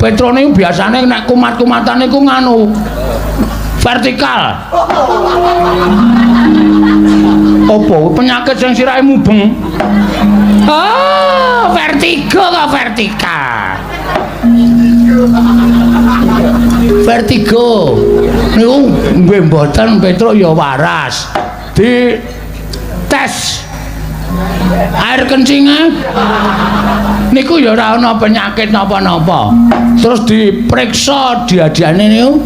Petro niku biasane nek kumat-kumatan niku nganu vertikal. Apa penyakit sing sirahe mubeng? Oh, vertigo kok vertikal. Vertigo niku nggih mboten Petro ya waras. Di tes air kencingnya niku ya ora ana penyakit napa-napa. Terus diperiksa diadiane niku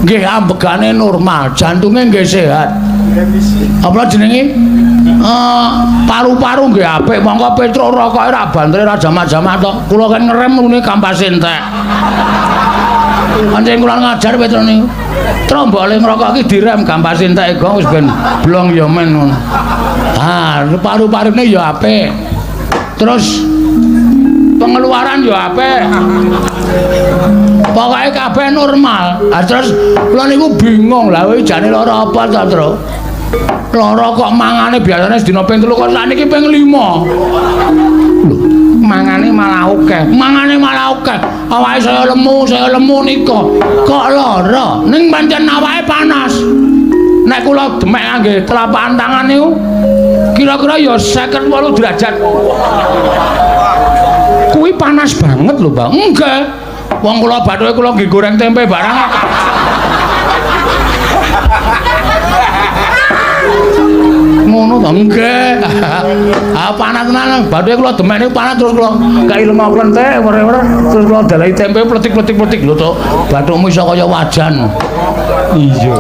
nggih ambegane normal, jantunge nggih sehat. Apa jenenge? Paru-paru nggih apik. Monggo Petro rokoke ra bantre ra jamak-jamak tok. Kula kan ngerem ngene kampas entek. Pancen kula ngajar Petro niku. Trombole ngrokok iki direm kampas entek go wis ben blong ya men ngono. Paru-parune ya apik. Terus pengeluaran ya apik. Pokoke kabeh normal. Terus kula niku bingung lha kowe jane lara apa to, Tru? Lara kok mangane biasane sedina ping 3 kok sakniki ping 5. Lho, mangane malah akeh. Mangane malah akeh. Awake saya lemu nika. Kok lara? Ning pancen awake panas. Nek kula demek ngangge telapak tangan niku kira-kira ya 58 derajat. Kuwi panas banget lho, Bang. Enggak. Wong kula bathuke kula nggih goreng tempe barang. Ngono to enggak. Panas tenan. Bathuke kula demek niku panas terus kula kai lemah plentek ora-ora terus kula dalahi tempe pletik-pletik lho to. Bathukmu iso kaya wajan. Iya.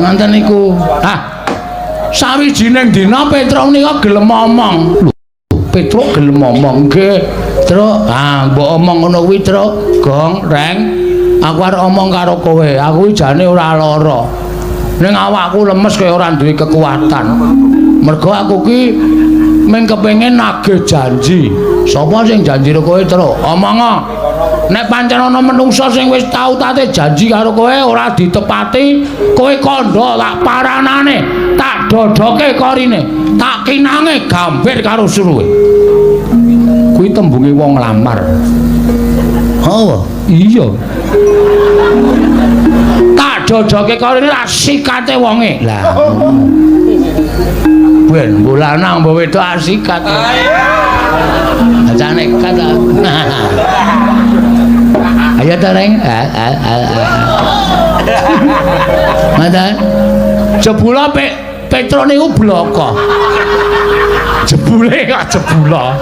Nanten niku. Sawijining dina Petro nika gelem ngomong. Lho, Petro gelem ngomong nggih. Tru, mbok omong ngono kuwi, Tru. Gong, Reng. Aku arep omong karo kowe. Aku iki jane ora lara. Ning awakku lemes kaya ora duwe kekuatan. Mergo aku ki mung kepengin nagih janji. Sapa sing janji karo kowe, Tru? Omong. Nek pancen ana menungsa sing wis tau tate janji karo kowe ora ditepati, kowe kandha tak paranane, tak dodoke korine, tak kinange gambir karo suruhe. Kuwi tembunge wong lamar. Oh, iya. Tak dodoke korine ra sikate wonge. Lah. Ben bulanang mbok wedok asikat. Aja nekat. Ayo ta Reng. Mata. Jebula Petro niku bloko. Jebule kok jebula.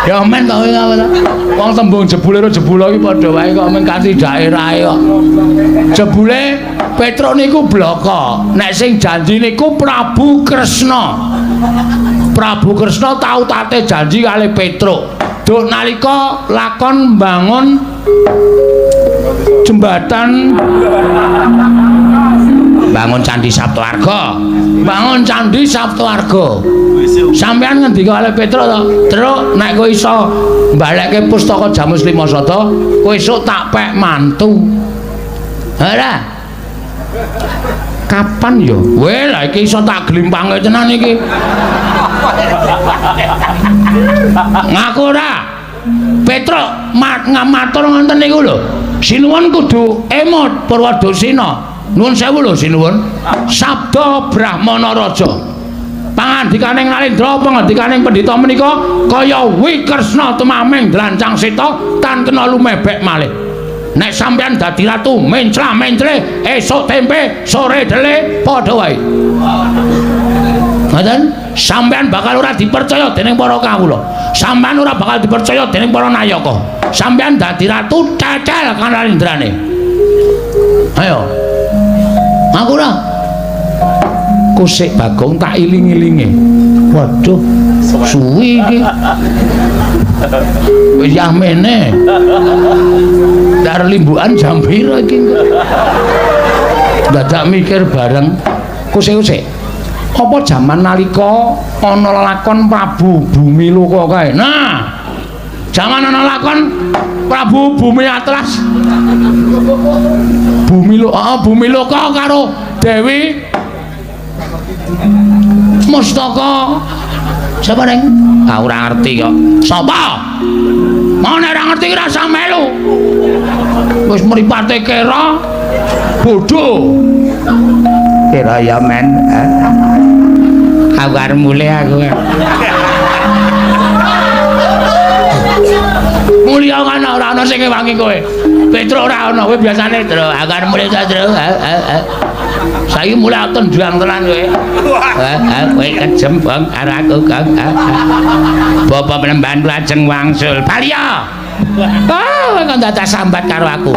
Ya men to kowe. Wong tembung jebule karo jebula iki padha wae kok men kanthi daerahe kok. Jebule Petro niku bloko. Nek sing janji niku Prabu Kresna. Prabu Kresna tau tate janji kali Petro. Duk nalika lakon bangun jembatan bangun Candi Saptawarga. Bangun Candi Saptawarga. Sampeyan ngendika kali Petro to, "Truk, nek kowe iso mbalekke pustaka Jamus Limasada, kowe esuk tak pek mantu." Ora. Kapan yo? Weh, lah iki iso tak glimpange tenan iki. Ngaku ora. Petro ngamatur ngoten niku lho. Sinuwun kudu emot Purwadasina. Nuwun sewu lho sinuwun. Sabda Brahmana Raja. Pangandikaning Narendra, pangandikaning pendhita menika kaya Wikresna tumaming Dlancang Seta tan kena lumebek malih. Nek sampeyan dadi ratu menclah-mencle esuk tempe sore dele padha wae. Ngoten, sampeyan bakal ora dipercaya dening para kawula. Sampeyan ora bakal dipercaya dening para nayaka. Sampeyan dadi ratu cecel kan Narendrane. Ayo. Aku ora. Kusik Bagong tak iling-ilinge. Waduh, suwi iki. Wis yamene. Dar limbukan jam piro iki? Dadak mikir bareng. Kusik-kusik. Apa jaman nalika ana lakon Prabu Bumi Loka kae? Nah, jaman ana lakon Prabu Bumi Atlas. Bumi Loka karo Dewi Mustaka sapa ning? Ah ora ngerti kok. Sapa? Mau nek ora ngerti ora usah melu. Wis mripate kira bodho. Kira ya men. Aku arep mulih aku. Mulia kan ora ana sing ngewangi kowe. Petro ora ana, kowe biasane Tru. Aku arep mulih ta Tru. Saiki mulai tendang tenan kowe. Kowe kejem bang karo aku, Kang. Bapak penemban lajeng wangsul. Balya. Kok dadak sambat karo aku.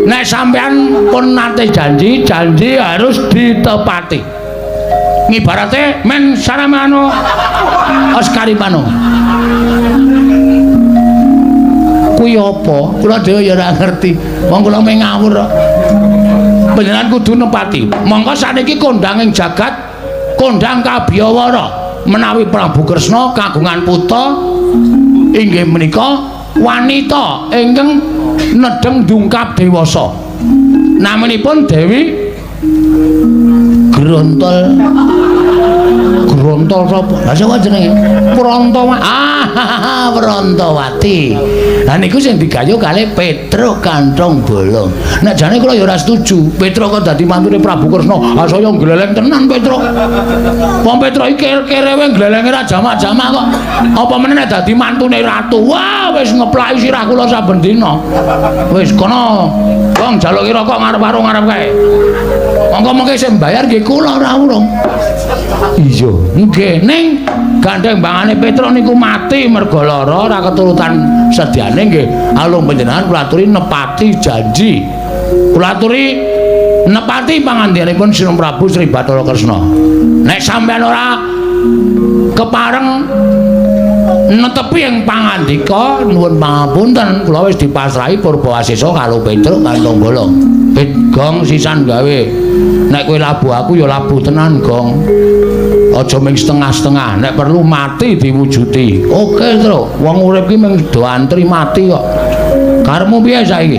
Nek sampean pun nate janji harus ditepati. Ngibarate men saramano Oscaripano. Kuwi apa? Kula dhewe ya ora ngerti. Wong kula meh ngawur kok. Panjenengan kudu nepati. Monggo saniki kondhanging jagat kondhang kabiyawara menawi Prabu Kresna kagungan putra inggih menika wanita ingkang nedheng dungkap dewasa. Namanipun Dewi Grontol sapa? Lah sapa jenenge? Prantawati. Lah niku sing digayuh kalih Petruk Kanthong Bolong. Nek jane kula ya ora setuju. Petruk kok dadi mantune Prabu Kresna. Ah saya gleleng tenan Petruk. Wong Petruk iki kere-kerewe glelenge ra jamak-jamak kok. Apa meneh nek dadi mantune ratu. Wah, wis ngeplaki sirah kula saben dina. Wis kono. Wong jaluk kira kok ngarep warung ngarep kae. Monggo-monggo sing bayar nggih kula ora urung. Iya, nggih ning gandeng bangane Petruk niku mati merga lara ora keturutan sedyane nggih. Alung panjenengan kula aturi nepati janji. Kula aturi nepati pangandikanipun Sinung Prabu Sri Bathara Kresna. Nek sampeyan ora kepareng netepi ing pangandika nuwun pangapunten kula wis dipasrahi Purbawasesa karo Petruk Kanthong Bolong. Gong sisan gawe. Nek kowe labuh aku ya labuh tenan, Gong. Aja ming setengah-setengah. Nek perlu mati diwujuti. Oke, Tru. Wong urip ki mung do antri mati kok. Karepmu piye saiki?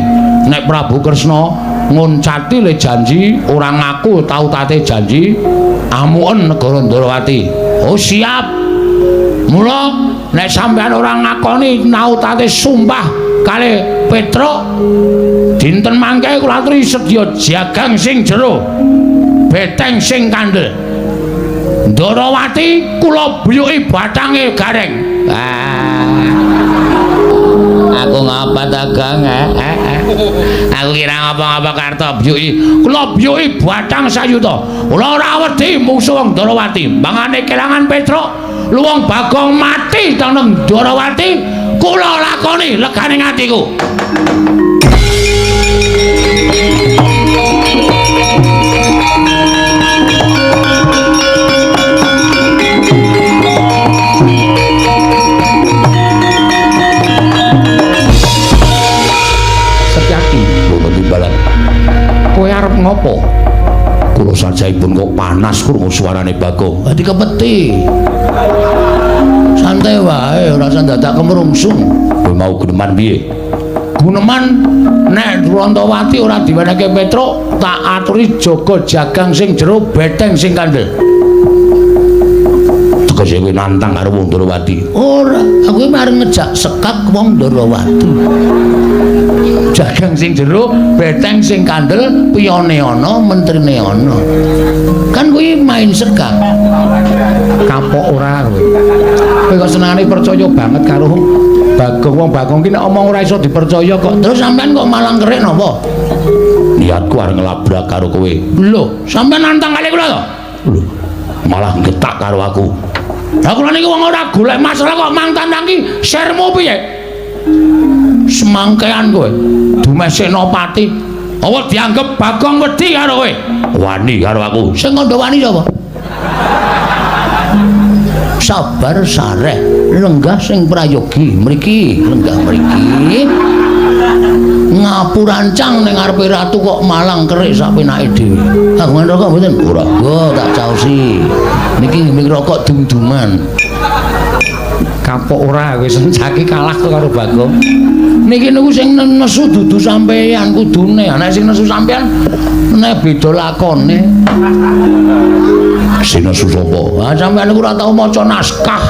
Nek Prabu Kresna ngoncati le janji, ora ngaku tau tate janji, amuken negara Ndarawati. Oh, siap. Mula nek sampean ora ngakoni nautate sumpah kalih Petruk dinten mangke kula aturi sedya jagang sing jero beteng sing kandel Ndarawati kula buyuki bathange gareng. Aku ngapa ta Gang? Aku kira ngapa-ngapa karto buyuki. Kula buyuki bathang sayuta. Kula ora wedi musuh wong Ndarawati. Mangane kelangan Petruk luwung Bagong mati nang Ndarawati kula lakoni legane atiku. Kowe arep ngopo? Kula sajaipun kok panas krungu suarane Bagong. Dadi kepeti. Santai wae, ora usah dadak kemrungsung. Kowe mau guneman piye? Guneman nek Prantawati ora diwenehke Petruk, tak aturi jaga jagang sing jero beteng sing kandel. Tegese kowe nantang karo wong Ndarawati. Ora, aku mareng ngejak sekak wong Ndarawati. Jagang sing jero, beteng sing kandel, piyone ana, mentrine ana. Kan kuwi main sekak. Kapok ora kowe. Kowe kok senengane percaya banget karo Bagong. Wong Bagong ki nek omong ora iso dipercaya kok. Terus sampean kok malang kerik napa? Niatku arep ngelabrak karo kowe. Lho, sampean nantang kali kula to? Lho, malah getak karo aku. Lah kula niki wong ora golek masalah kok mang tandangi sermu piye? Semangkean kowe dumes Senopati apa dianggep Bagong wedi karo kowe? Wani karo aku. Sing kandha wani sapa? Sabar sareh lenggah sing prayogi mriki, lenggah mriki. Ngapurancang ning ngarepe ratu kok malang kerik sak penake dhewe. Kagungan rokok mboten? Ora, tak caosi. Niki nggih rokok dum-duman. Kapok ora wis saiki kalah karo Bagong. Niki niku sing nesu dudu sampeyan kudune. Nek sing nesu sampeyan nek beda lakone. Sinesu sapa? Ah sampeyan iku ora tau maca naskah.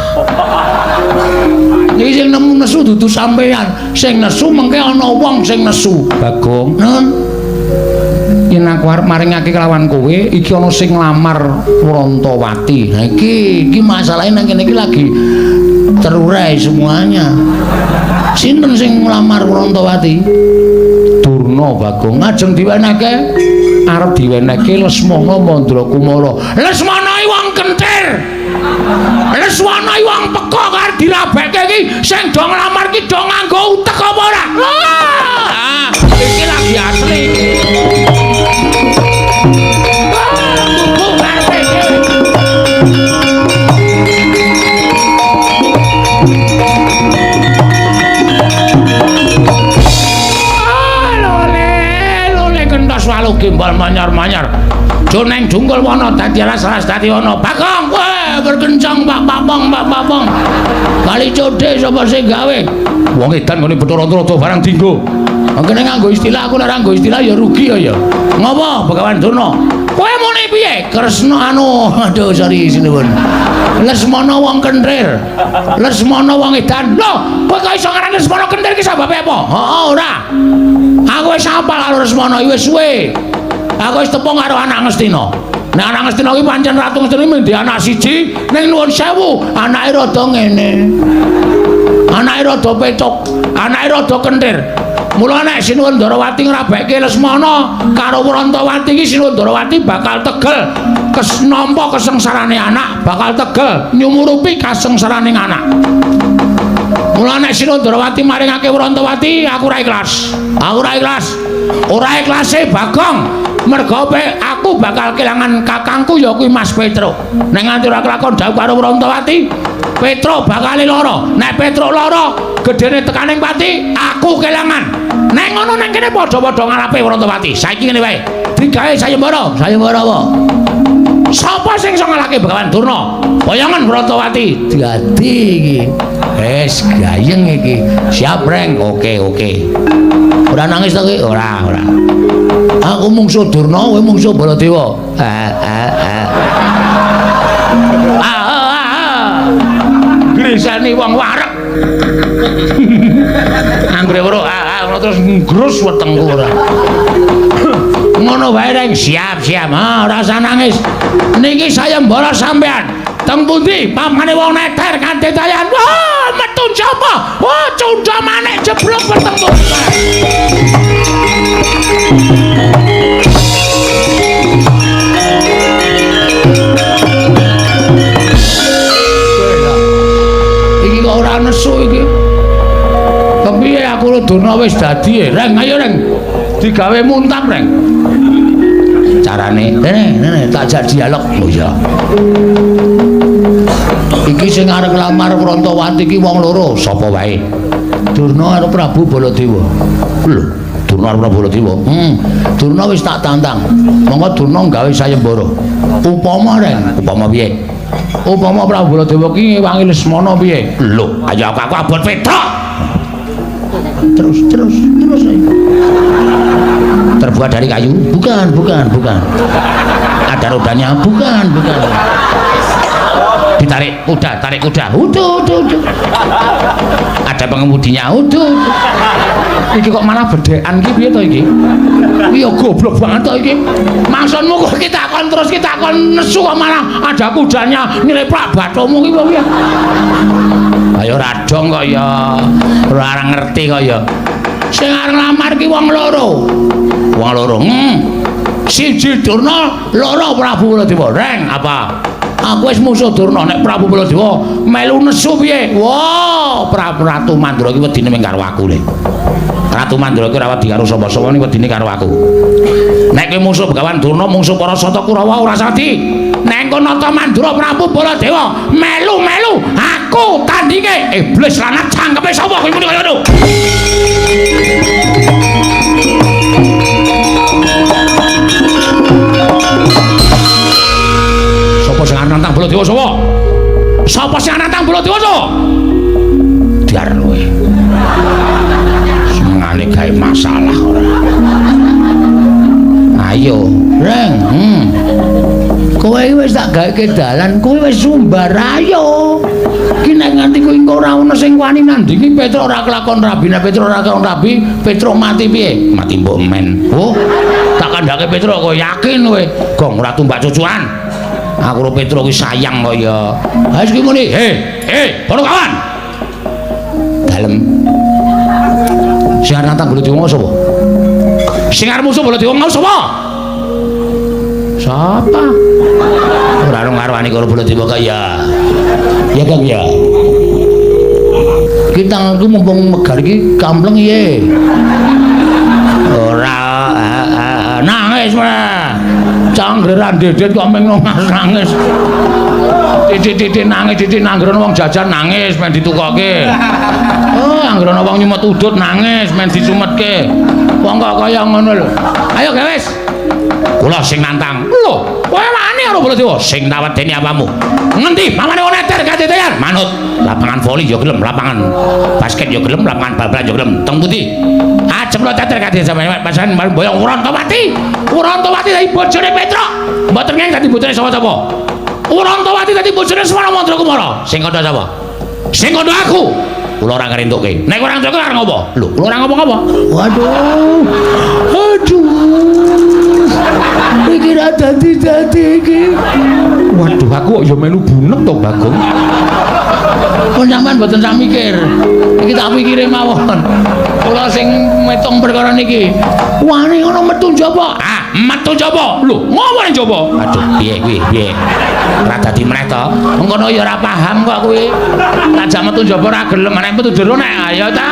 Iki sing nemu nesu dudu sampeyan. Sing nesu mengke ana wong sing nesu. Bagong. Nun. Yen aku arep maringake kelawan kowe, iki ana sing nglamar Wrantawati. Nah iki masalahe nang kene iki lagi terurai semuanya. Sinten sing nglamar Wrantawati? Durna Bagong. Ajeng diwenehke arep diwenehke Lesmana Mandrakumara. Lesmana iki wong kentir. Lesmana iki wong peka karo dirabekke iki sing do nglamar iki do nganggo utek apa ora? Ah, iki lagi asli. Walu gimbal manyar-manyar joneng dungkul wana dadi alas dadi wana Bagong kowe berkencang Pak Papong kali codhe sapa sing gawe wong edan ngene Bathara-rada barang dinggo kene nganggo istilah aku nek ora nganggo istilah ya rugi ya ngopo Begawan Durna kowe muni piye Kresna aduh sorry sinuwun Lesmana wong kentir Lesmana wong edan lho kowe kok iso ngarani Lesmana kentir ki sebabe apa heeh ora aku wis apal karo Lesmana wis suwe. Aku wis tepung karo anak Ngastina. Nek anak Ngastina iki pancen Ratu Ngastina mung di anak siji, ning nuwun sewu, anake rada ngene. Anake rada pecuk, anake rada kentir. Mula nek Sinuwun Darawati ngrabekke Lesmana karo Wrantawati iki Sinuwun Darawati bakal tegel nampa kesengsarane anak, bakal tegel nyumurupi kasengsaraning anak. Mula nek Sinuwun Darawati maringake Wrantawati aku ora ikhlas. Aku ora ikhlas. Ora ikhlase Bagong. Mergo aku bakal kelangan kakangku ya kuwi Mas Petro. Nek nganti ora kelakon dawuh karo Wrantawati, Petro bakal lara. Nek Petro lara, gedene tekaning pati, aku kelangan. Nek ngono nek kene padha-padha ngarepe Wrantawati. Saiki ngene wae. Digawe sayembara. Sayembara apa? Sapa sing iso ngalahke Begawan Durna? Boyongan Wrantawati. Dadi iki. Wes gayeng iki. Siap, Reng. Oke. Ora nangis to kowe? Ora. Aku mungsuh Durna, kowe mungsuh Baladewa. Gresani wong wareg. Anggere weruh terus ngrus wetengku ora. Ngono wae Reng, siap. Ora usah nangis. Niki sayembara sampean. Teng pundi pamane wong neter kanthi tayan. Wah, metu japa. Wah, cundha manik jeblok wetengku. Iki kok ora nesu iki. Kepiye aku Durna wis dadi, Reng, ayo Reng. Digawe muntap, Reng. Carane, Nene, tak jak dialog. Oh iya. Iki sing arep nglamar Wrantawati iki wong loro, sapa wae? Durna karo Prabu Baladewa. Lho, Durna karo Prabu Baladewa. Durna wis tak tantang. Monggo Durna gawe sayembara. Upama Reng, upama piye? Upama Prabu Baladewa ki ngewangi Lesmana piye? Lho, ayo aku abot Petruk. Terus ayo. Terbuat dari kayu? Bukan. Ada rodanya? Bukan. Ditarik kuda. Udah. Ada pengemudinya? Udah. Iki kok malah bedekan iki piye to iki? Iya goblok banget to iki. Maksudmu kok kita kon nesu kok malah ada kudanya nyeleplak bathumu iki piye? Ayo radong kok ya. Ora ngerti kok ya. Sing arep nglamar ki wong loro. Siji Durna, loro Prabu Baladewa. Reng, apa? Aku wis musuh Durna nek Prabu Baladewa melu nesu piye? Wah, Ratu Mandura iki wedine mung karo aku le. Ratu Mandura iki ora wedi karo sapa-sapa iki wedine karo aku. Nek kowe musuh Begawan Durna, musuh para Sata Kurawa ora sadi. Nek kono Nata Mandura Prabu Baladewa melu aku tandinge iblis lanat cangkepe sapa kowe muni kaya ngono. Sapa sing nantang Baladewa sapa? Sapa sing nantang Baladewa sapa? Diar kowe. Sengane gawe masalah ora. Ayo, Reng. Kowe kowe wis tak gaweke dalan, kowe wis sumbar ayo. Ki nek nganti kowe engko ora ono sing wani nandingi Petro ora kelakon rabi, nek Petro ora kelakon rabi, Petro mati piye? Mati mbok men. Oh, tak kandhake Petro kowe yakin kowe, gong ora tumbak cucuan. Aku karo Petro ki sayang kok ya. Ha iki muni, para kawan. Dalem. Sing arep nantang Baladewa mau sapa? Sing arep musuh Baladewa mau sapa? Sapa? Ora ono ngarwani karo Baladewa kaya. Ya Kang ya. Kita aku mumpung megar iki kampleng ye. Ora nangis mah. Canggeran dedet kok meng nangis. Titik-titik nangis, titik nanggeran wong jajan nangis men ditukoke. Oh, anggeran wong nyumet udut nangis men disumetke. Wong kok kaya ngono lho. Ayo guys. Kula sing nantang. Lho, kowe wani karo Baladewa sing tawedeni apamu? Ngendi? Mamane wong neter kadetean. Manut. Lapangan voli ya gelem, lapangan basket ya gelem, lapangan bal-balan ya gelem. Teng pundi? Ajemlo teter kadhe sampeyan pasan boyong Urantawati. Urantawati dadi bojone Petro. Mboten ngene dadi bojone sapa-sapa. Urantawati dadi bojone Semana Mandra Kumara. Sing kandha sapa? Sing kandha aku. Kula ora ngrentukke. Nek ora ngrentukke arep ngopo? Lho, kula ora ngapa-ngapa. Waduh. Aduh. Iki ra dadi iki. Waduh, aku kok ya melu bunek to, Bagong. Kok sampean mboten sak mikir. Iki tak pikire mawon. Kula sing metung perkara niki. Wani ngono metu njaba. Ah, metu njaba. Lho, ngopo ning njaba? Aduh, piye kuwi? Piye? Ora dadi meneh to. Ngono ya ora paham kok kuwi. Tajak metu njaba ora gelem, nek metu jero nek ayo ta.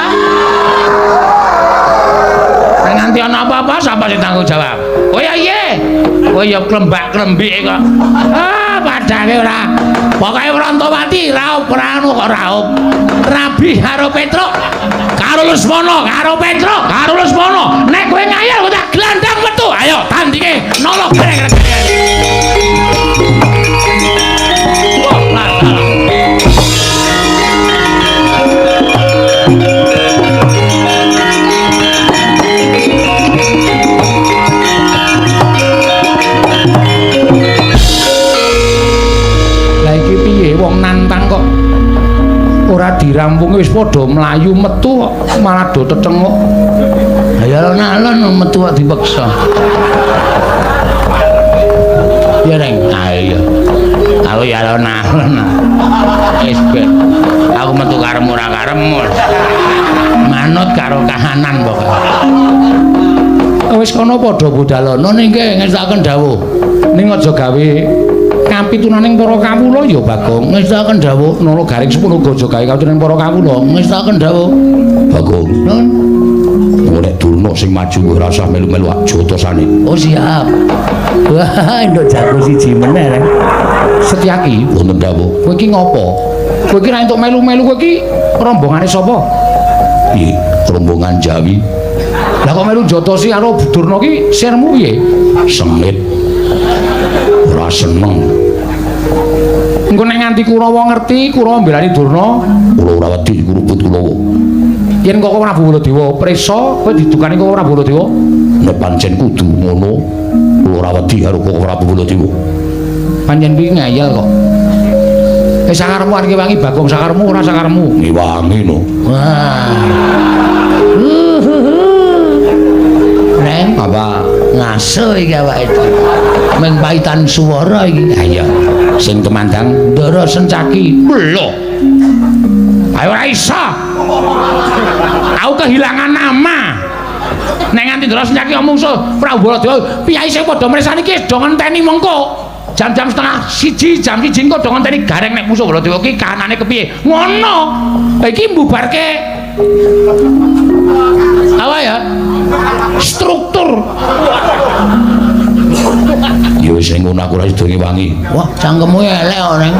Nek nganti ana apa-apa sapa sing tanggung jawab? Oh ya iye. Oh ya klembak-klembik kok. Ah, padane ora. Pokoke Urantawati raup anu kok raup. Rabi karo Petro. Karo Lesmana, karo Petro, karo Lesmana. Nek kowe ngayal kok tak glandang metu. Ayo tandinge nolok bareng. Wong nantang kok ora dirampung wis padha mlayu metu kok malah do tetenguk. Ya alon-alon metu kok dipeksa. Ya Reng, ayo. Aku ya alon-alon. Wis aku metu karemu ora karemu. Manut karo kahanan pokoke. Wis kono padha budalono ningke ngestaken dawuh. Ning aja gawe kapitunaning para kawula ya Bagong ngestaken dawuh nala garing 10 gaja gawe kapitunaning para kawula ngestaken dawuh Bagong nek Durna sing maju ora usah melu-melu jotosane. Oh siap. Wah nduk jago siji meneh Reng. Setyaki wonten dawuh kowe iki ngopo? Kowe iki ra entuk melu-melu kowe iki rombongane sapa? Piye rombongan Jawi. Lah kok melu jotosi karo Durna ki sirmu piye? Sengit. Ora seneng. Engko nek nganti Kurawa ngerti, Kurawa mbelani Durna, kula ora wedi kuruput Kurawa. Yen kok Prabu Baladewa prisa, kowe didukani kok Prabu Baladewa. Nek pancen kudu ngono, kula ora wedi karo kok Prabu Baladewa. Pancen iki ngayal kok. Sakarmu arep wangi Bagong sakarmu ora sakarmu. Ngiwangi no. Wah. Reng apa ngaso iki awake iki. Meng paitan swara iki. Ayo. Sing kemandang Ndara Sencaki. Lho. Ayo ora iso. Aku kehilangan nama. Nek nganti Ndara Sencaki omong so Prabu Baladewa, piyai sing padha mresani ki do ngenteni mengko. Jam-jam setengah siji, jam siji engko do ngenteni gareng nek musuh Baladewa ki kahanane kepiye. Ngono. Iki mbubarke apa ya? Struktur. Ya wis ngono aku ora sida ngewangi. Wah, cangkemmu elek kok, Neng.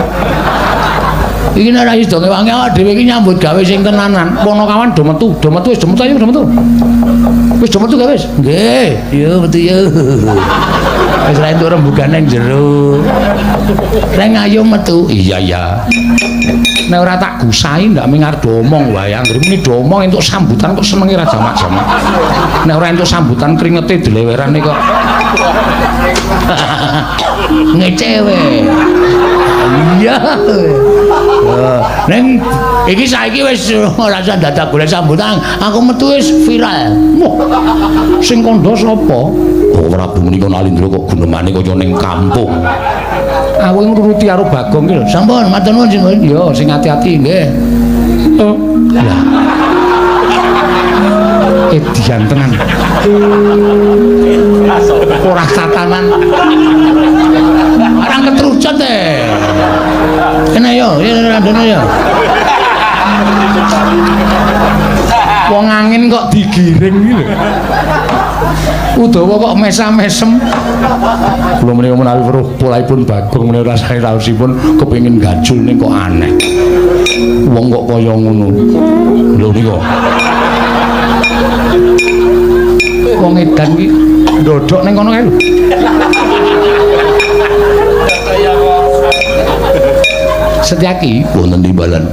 Iki nek ora sida ngewangi awak dhewe iki nyambut gawe sing tenanan. Ponokawan do metu wis do metu ayo do metu. Wis do metu gawe wis. Nggih, yo metu yo. Wis ra entuk rembugan nang jero. Reng ayo metu. Iya ya. Nek ora tak gusahi ndak mengar domong wae. Anggere muni domong entuk sambutan kok senenge ra jamak-jamak. Nek ora entuk sambutan keringete dilewerane kok. ngecewe. Iya. Neng iki saiki wis ora usah dadak golek sambutan. Aku metu wis viral. Sing kandha sapa? Oh, Prabu menika Nalindra kok gunemane kaya ning kampung. Aku nuruti karo Bagong iki lho. Sampun, matur nuwun sing yo sing ati-ati nggih. Oh. Lah. Edian tenan. Ora tatanan. Orang ketrucut kena yo, kena yo. Wong angin kok digiring iki lho. Udawa kok mesam-mesem. Kula menika menawi weruh polaipun Bagong menika rasane raosipun kepengin gajul ning kok aneh. Wong kok kaya ngono. Lho nika. Wong edan iki ndodok ning kono kae lho. Setyaki wonten timbalan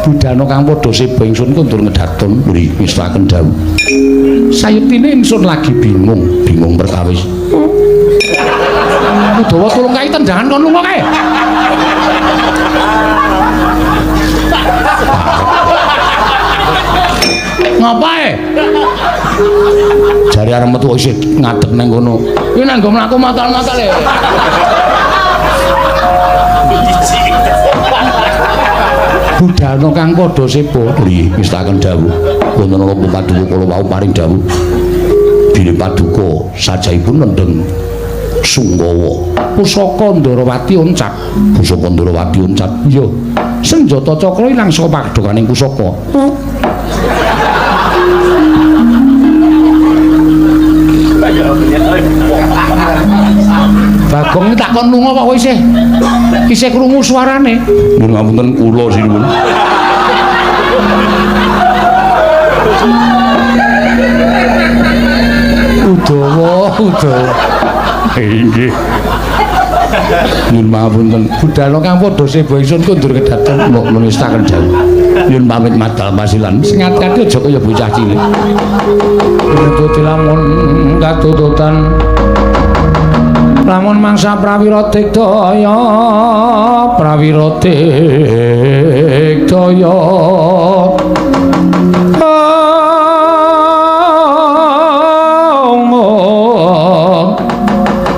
budana kang padha seba ingsun kundur ngedhaton mriki ngestaken dawuh sayeptine ingsun lagi bingung perkawis Udawa tulung kae tendangan kon lunga kae ngapae jare arep metu isih ngadeg nang kono kuwi nang nggo mlaku matal-matal e budana kang padha sepa nggih ngestaken dawuh wonten ana paduka kala wau paring dawuh dene paduka sajaipun nendheng Sunggawa pusaka Ndarawati oncat pusaka Ndarawati oncat iya senjata cakra ilang saka padokaning pusaka Bagong takon lunga kok isih krungu suarane. Nyuwun ngapunten kula sinuwun. Udawa. Inggih. Nyuwun ngapunten budal kang padha seba ingsun kundur kedhaton menistaken dawuh. Nyuwun pamit madal masilan sing ati-ati aja kaya bocah cilik. Nututi lamun katututan lamun mangsa prawira digdaya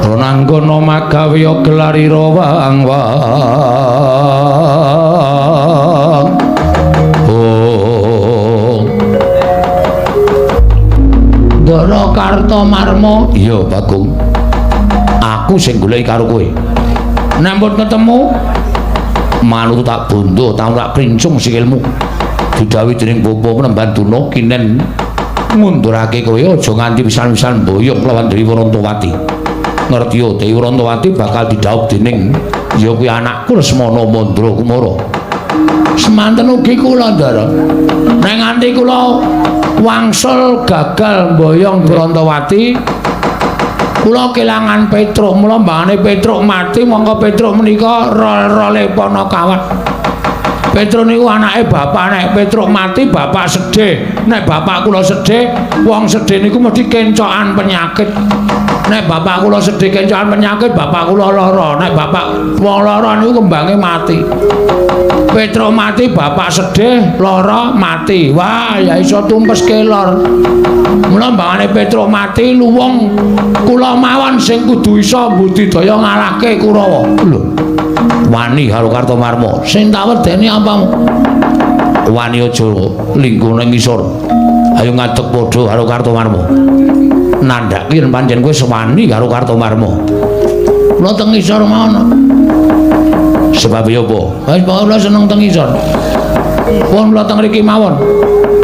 Ronanggono magawe gelarira wang-wang Ndara Kartomarma iya Bagong aku sing goleki karo kowe. Nampun ketemu manut tak bondo, tak ora princung sikilmu. Didhawuhi dening bapa menemban duna kinen ngundurake kowe aja nganti pisan-pisan mboyong lawan Dewi Wrantawati. Ngerti yo Dewi Wrantawati bakal didhawuh dening ya kuwi anakku Lesmana Mandra Kumara. Semanten ugi kula Ndara. Nek nganti kula wangsul gagal mboyong Wrantawati kula kelangan Petruk mula mbangane Petruk mati mongko Petruk menika role Panakawat Petruk niku anake bapak nek Petruk mati bapak sedih nek bapak kula sedih wong sedih niku mesti kencokan penyakit nek bapak kula sedih kencokan penyakit bapak kula lara nek bapak wong lara niku kembange mati Petruk mati bapak sedih lara mati wah ya iso tumpes kelor mula mbangane Petruk mati luwung kula mawon sing kudu iso budidaya ngalahke Kurawa lho wani karo Kartomarma sing tak wedeni apa wani aja linggo ning ngisor ayo ngadeg padha karo Kartomarma nandhaki yen pancen kowe sewani karo Kartomarma kula teng ngisor mawon sebab ya apa wis kula seneng teng ngisor pun kula teng mriki mawon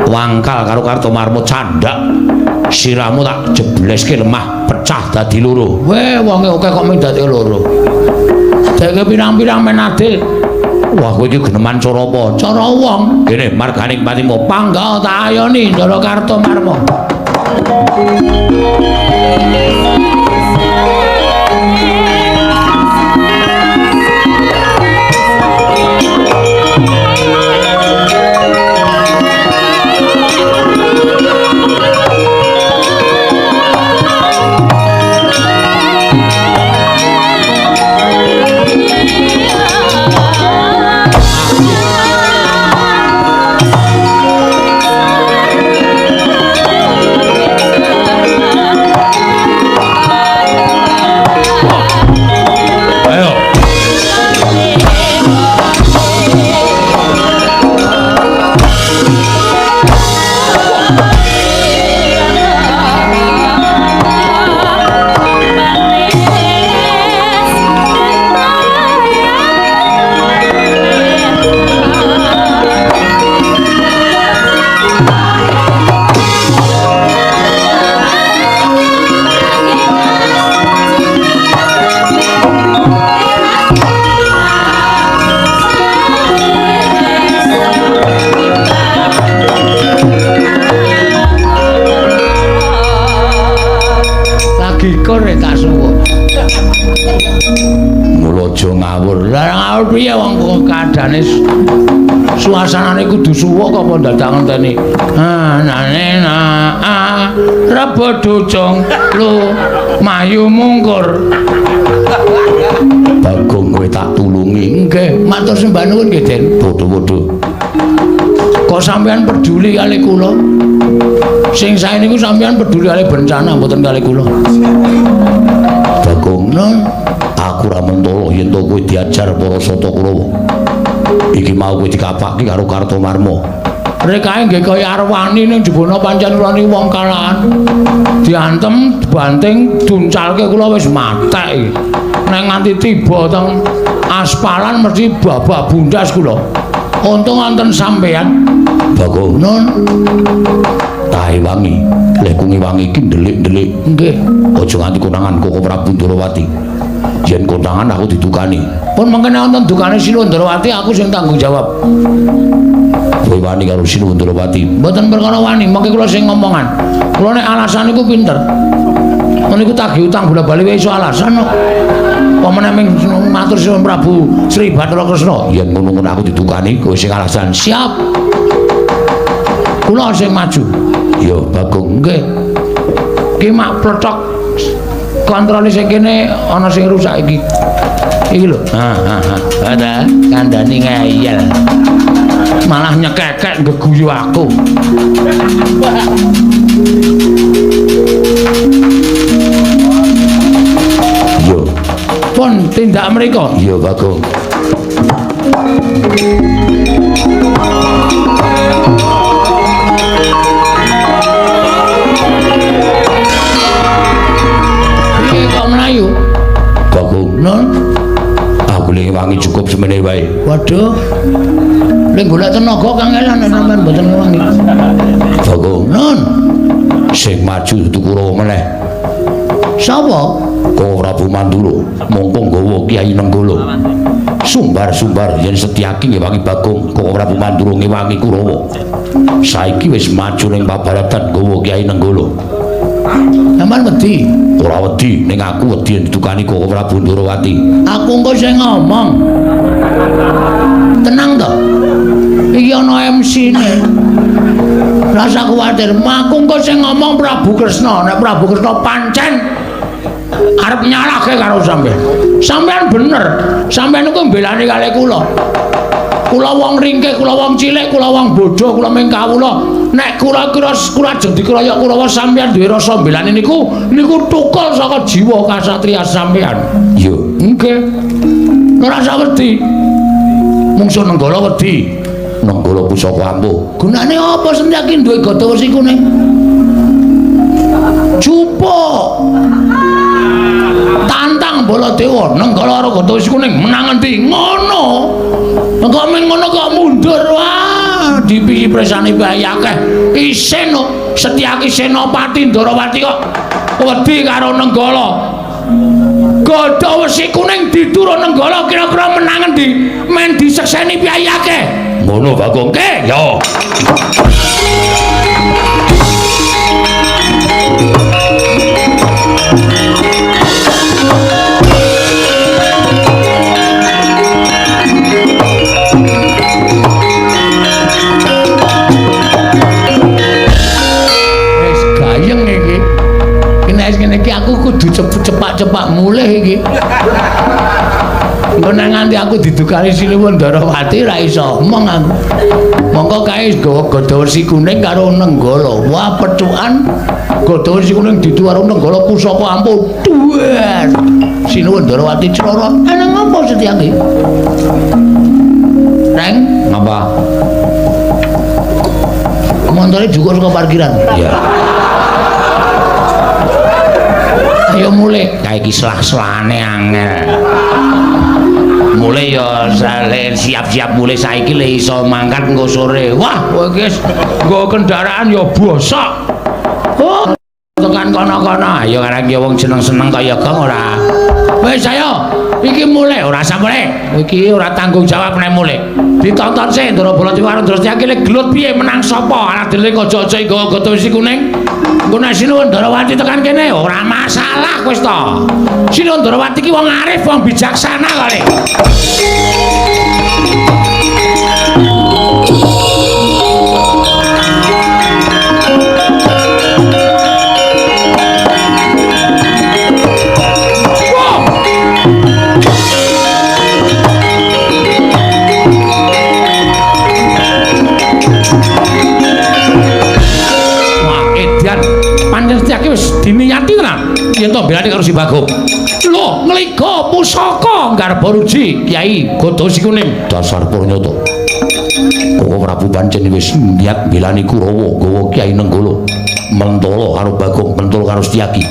wangkal karo Kartomarma candhak siramu tak jebleske lemah pecah dadi loro weh wonge akeh kok mung dadi loro deke pirang-pirang menadil wah kowe iki geneman cara apa cara wong kene marganing patimu pangga tak ayoni Ndara Kartomarma gikur tak suwuk. Mula aja ngawur. Lah ngawur piye wong kadane suasanane kudu suwuk kok apa dadak ngenteni. Nane rebo docong lu mayu mungkur. Bagong kowe tak tulungi. Nggih, matur sembah nuwun nggih, Den. Bodho-bodho. Kok sampean peduli kali kula? Sing sae niku sampean peduli kali bencana mboten kali kula. Bagong, non, aku ra mentolo yen to kowe diajar para sata Kurawa. Iki mau kowe dikapake karo Kartomarma. Rekae nggih kaya arwani ning jebana pancen kula niki wong kalahan. Diantem, dibanting, duncalke kula wis matek iki. Nek nganti tiba teng aspalan mesti babak bundas kula. Untung wonten sampean. Bagong, non. Tahe wangi, lek kungi wangi iki ndelik-ndelik. Nggih, aja nganti konangan Koko Prabu Ndarawati. Yen konangan aku didukani. Pun mengkene wonten dukane Sinuwun Ndarawati aku sing tanggung jawab. Kowe wani karo Sinuwun Ndarawati. Mboten perkara wani, mengke kula sing ngomongan. Kula nek alasan niku pinter. Niku tagih utang bola-bali wae iso alasan kok. Pamane ming matur Sinuwun Prabu Sri Bathara Kresna. Yen ngono-ngono aku didukani, kowe sing alasan. Siap. Kula sing maju. Ya Bagong nggih. Ki mak plothok kontrole sing kene ana sing rusak iki. Iki lho. Ada kandhane ngeyel. Malah nyekekek ngeguyu aku. Yo. Pun tindak mriko. Iya Bagong. Melayu Bagong, non aku lagi wangi cukup semene wae. Waduh, lagi golek tenaga kangelan sampean mboten wangi. Bagong, non sing maju dudu Kurawa meneh. Sapa? Koko Prabu Mandura mongko nggawa Kyai Nenggala. Sumbar-sumbar yen Setyaki ngewangi Bagong, Koko Prabu Mandura ngewangi Kurawa. Saiki wis maju ning Pabaratan nggawa Kyai Nenggala. Sampeyan wedi? Ora wedi, ning aku wedi didukani Koko Prabu Ndarawati. Aku engko sing ngomong. Tenang to. Iki ana MC-ne. Rasa kuwatir, aku engko sing ngomong Prabu Kresna. Nek Prabu Kresna pancen arep nyalahke karo sampean. Sampean bener. Sampean iku mbelani kalih kula. Kula wong ringkih, kula wong cilik, kula wong bodho, kula ming kawula. Nek kula ajeng dikeroyok Kurawa sampeyan duwe rasa mbelani niku tukul saka jiwa kasatriyan sampeyan. Iya, nggih. Ora usah wedi. Mungsuh Nenggala wedi. Nenggala pusaka ampuh. Gunane apa Setyaki duwe gada wesi kuning? Jupuk. Tantang Baladewa Nenggala karo gada wesi kuning menang endi? Ngono. Engko ming ngono kok mundur wah dipiyi presane bayi akeh. Isin Setyaki Senopati Ndarawati kok wedi karo Nenggala. Gada wesi kuning diturun Nenggala kira-kira menang endi? Men disekseni piyayi akeh. Ngono Bagong ke? Yo. Aku kudu cepak-cepak mulih iki. Engko nang nganti aku didukani Sinuwun Ndarawati ra iso omong aku. Mongko kae nggawa gada wesi kuning karo Nenggala. Wah, pecukan gada wesi kuning ditu karo Nenggala pusaka ampuh. Duer. Sinuwun Ndarawati cloro. Ana ngopo Setyaki? Reng, ngapa? Montore juga saka parkiran. Iya. Ayo mulai kayak iki selah-selane angel. Mulai ya siap-siap mulai saiki le iso mangkat engko sore. Wah, kowe iki nggo kendaraan ya bosok. Oh, tekan kono-kono. Ayo karek ya wong seneng-seneng kaya kang ora. Wis ayo, iki mulai ora usah mulai. Iki ora tanggung jawab nek mulai. Ditonton sih Ndara Baladewa karo Setyaki le gelut piye menang sapa? Alah dhewe aja-aja nggawa gada wesi kuning. Engko nek Sinuwun Darawati tekan kene ora masalah wis to. Sinuwun Darawati ki wong arif, wong bijaksana kali. Setyaki wis diniyati tenan yen to belane karo si Bagong. Lho, ngliga pusaka Garba Ruji Kyai Godosi Kuning. Dasar Purnyata. Koko Prabu pancen wis niat belani Kurawa gawa Kyai Nenggala. Mentala karo Bagong, mentala karo Setyaki.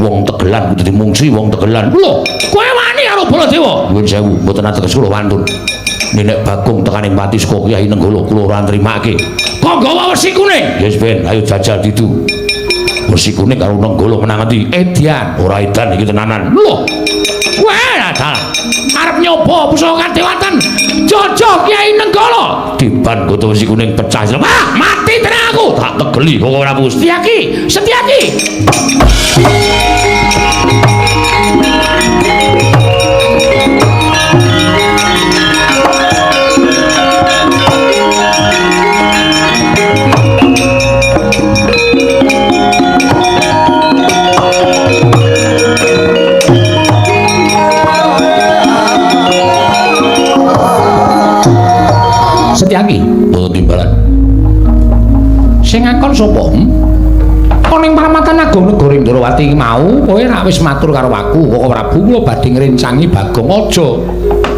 Wong Tegelan kudu dimungsi wong Tegelan. Lho, kowe wani karo Baladewa? Nuwun sewu, mboten ateges kula wantun. Nek Bagong tekane mati saka Kyai Nenggala kula ora nrimake. Kok gawa wesi kuning? Yes ben, ayo jajal ditu. Wesi kuning karo Nenggala menang endi? Edian, ora edan iki tenanan. Lho. Wah, dalah. Arep nyoba pusaka kadewatan. Jojo Kyai Nenggala. Diban goto wesi kuning pecah. Wah, mati tenan aku. Tak tegeli kok ora Prabu. Setyaki, Setyaki. Setyaki, boten timbalan. Sing ngakon sapa? Ana ing Paramatan Agung Negara Indrawati iki mau, kowe ra wis matur karo aku, Koko Prabu kula badhe ngrencangi Bagong aja.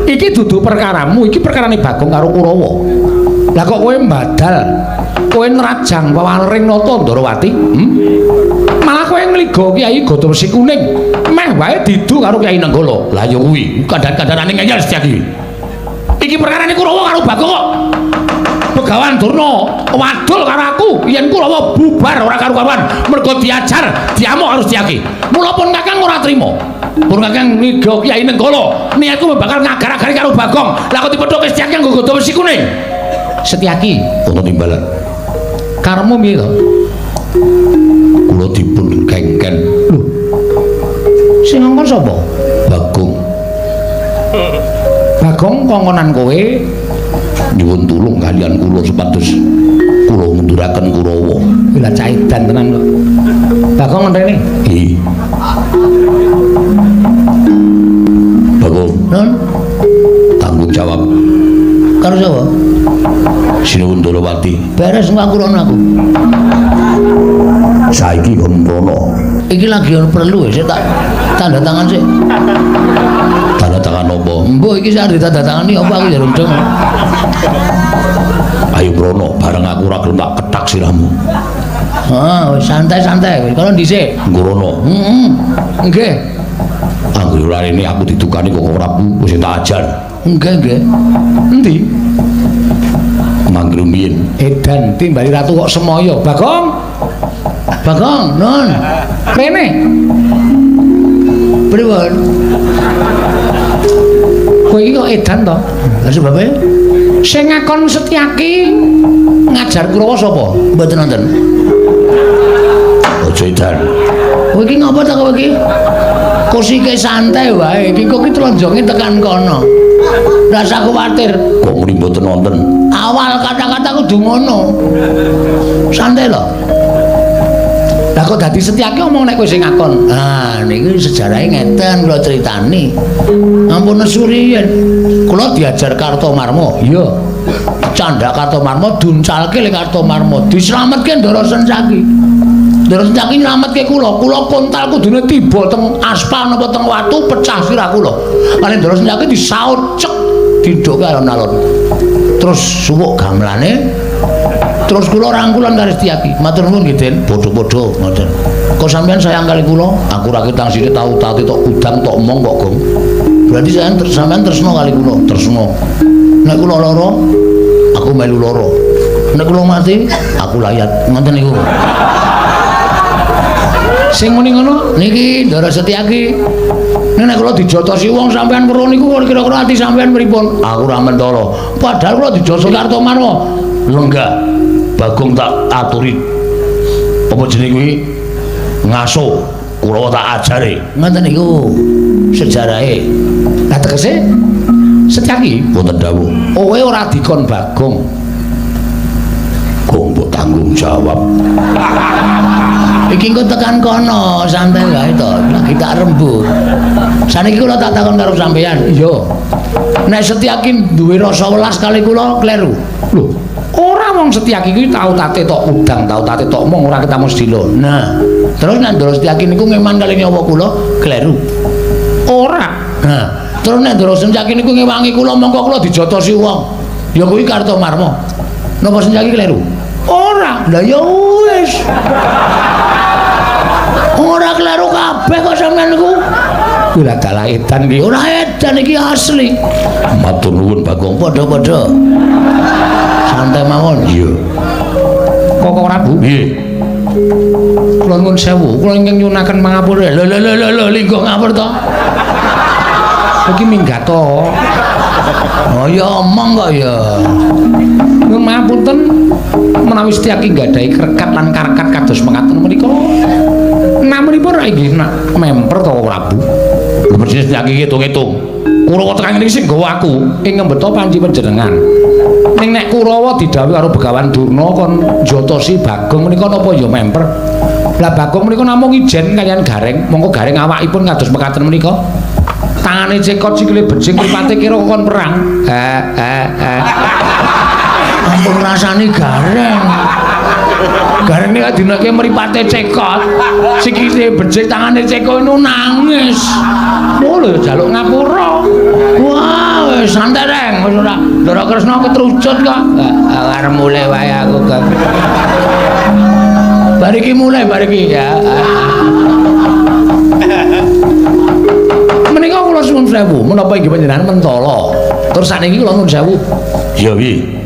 Iki dudu perkaramu, iki perkarane Bagong karo Kurawa. Lah kok kowe mbadal, kowe nrajang wewaring nata Ndrawati? Malah kowe ngliga Kyai Godosi Kuning, meh wae didu karo Kyai Nenggala. Lah ya kuwi, kadang-kadangane ngeyel Setyaki. Iki perkarane Kurawa karo Bagong kok. Begawan Durna wadul karo aku yen Kurawa bubar ora karu-karuan mergo diajar diamuk karo Setyaki. Mula pun Kakang ora trima. Pun Kakang niga Kyai Nenggala niatku bakal ngagar-agari karo Bagong. Lah kok dipethuke Setyaki nggo godho wesi kuning. Setyaki ana timbalan. Karemu piye to? Kula dipun kengken. Lho. Sing ngongkon sapa? Bagong. Bagong kongkonan kowe nyuwun tulung kalian kula supados kula munduraken Kurawa. Lah caidan tenan kok. Bagong ngenteni? Nggih. Bagong. Nun. Tanggung jawab. Karo sapa? Sinuwun Darawati. Beres ngakurana aku. Saiki kon mrono. Iki lagi ono perlu sik tak tanda tangan sik. Tanda tangan opo? Mbok iki sak ditanda tangani opo aku ya rundeng. Ayo mrono bareng aku ora gelem tak ketak sirahmu. Wis santai-santai. Kalau dhisik ngrono. Nggih. Anggere ora rene aku ditukani kok ora wis tak ajar. Nggih. Endi? Manggru mbiyen. Edan timbali ratu kok semoyo. Bagong. Bagong, nun. Rene. Pripun? Kowe iki kok edan to? Lah sebabe sing ngakon Setyaki ngajar Kurawa sapa? Mboten wonten. Aja edan. Kowe iki ngapa ta kowe iki? Kusike santai wae. Iki kok ki tronjonge tekan kono. Ora usah kuwatir. Kok muni mboten wonten? Awal kata-kata kudu ngono. Santai lho. Lah kok dadi Setyaki omong nek kowe sing ngakon. Ah niki sejarahe ngeten kula critani. Ampun nesuri yen kula diajar Kartomarma. Iya. Candhak Kartomarma duncalke le Kartomarma. Dislametke Ndara Setyaki. Ndara Setyaki nyelametke kula. Kula kontal kudune tiba teng aspal napa teng watu pecah sirah kula. Kali Ndara Setyaki disaut cek didhuke alon-alon. Terus suwuk gamelane terus kula rangkulan karo Setyaki. Matur nuwun nggih, Den. Padha-padha ngoten. Kok sampean sayang kali kula? Aku ra ketang sithik tau tati tok udang tok omong kok, Gong. Berarti sampean tresno kali kula, tresno. Nek kula lara, aku melu lara. Nek kula mati, aku layat. Ngoten niku. Sing muni ngono niki Ndara Setyaki. Nek kula dijotosi wong sampean weruh niku kira-kira ati sampean pripun? Aku ra mentala. Padahal kula dijotos Kartomarma. Lenggah. Bagong tak aturi apa jeneng kuwi ngaso kula tak ajari. Ngoten niku sejarahe. Lah tegese Setyaki mboten dawuh. Kowe ora dikon Bagong. Kok mbok tanggung jawab. Iki engko tekan kono, santai wae to. Lagi tak rembug. Saniki kula tak takon karo sampeyan. Iya. Nek Setyaki duwe rasa welas kali kula kleru. Lho, ora wong Setyaki kuwi tau tate tok udang, tau tate tok mong ora ketemu sedilo. Nah, terus nek Ndara Setyaki niku ngeman kali nyawa kula kleru. Ora. Nah, terus nek Ndara Setyaki niku ngewangi kula mongko kula dijotosi wong. Ya kuwi Kartomarma. Napa Setyaki kleru? Ora. Lah ya wis. Ora kleru kabeh kok sampean niku. Kuwi lak edan iki. Ora edan iki asli. Matur nuwun Bagong, padha-padha. Santai mawon. Iya. Kok ora Bu? Nggih. Kula nuwun sewu, kula ingkang nyunaken pangapura. Lho linggo ngapur to. Iki minggat to. Oh ya omong kok ya. Nuwun mapunten menawi Setyaki nggadahi krekat lan karkat kados mekaten menika. Namunipun ra inggih memper to Prabu. Lho mesti Setyaki ngitung-ngitung. Kurawa tekan niki sing nggawa aku ing ngembeta panci panjenengan. Ning nek Kurawa didhawuhi karo Begawan Durna kon njotosi Bagong menika napa ya memper. Lah Bagong menika namung ijen kaliyan Gareng, mongko Gareng awakipun kados mekaten menika. Tangane cekot sikile bejing mripate kira kon perang. Ampun rasane Gareng. Gareng nek dinake mripate cekot, sikile bejing tangane cekot itu nangis. Oh lho jaluk ngapura. Wah, wis santai reng, wis ora Ndara Kresna ketrucut kok. Arep mulai wae aku kok. Bariki mulai bariki ya. Menika kula suwun sewu, menapa inggih panjenengan mentala. Terus sakniki kula nuwun sewu. Ya wi.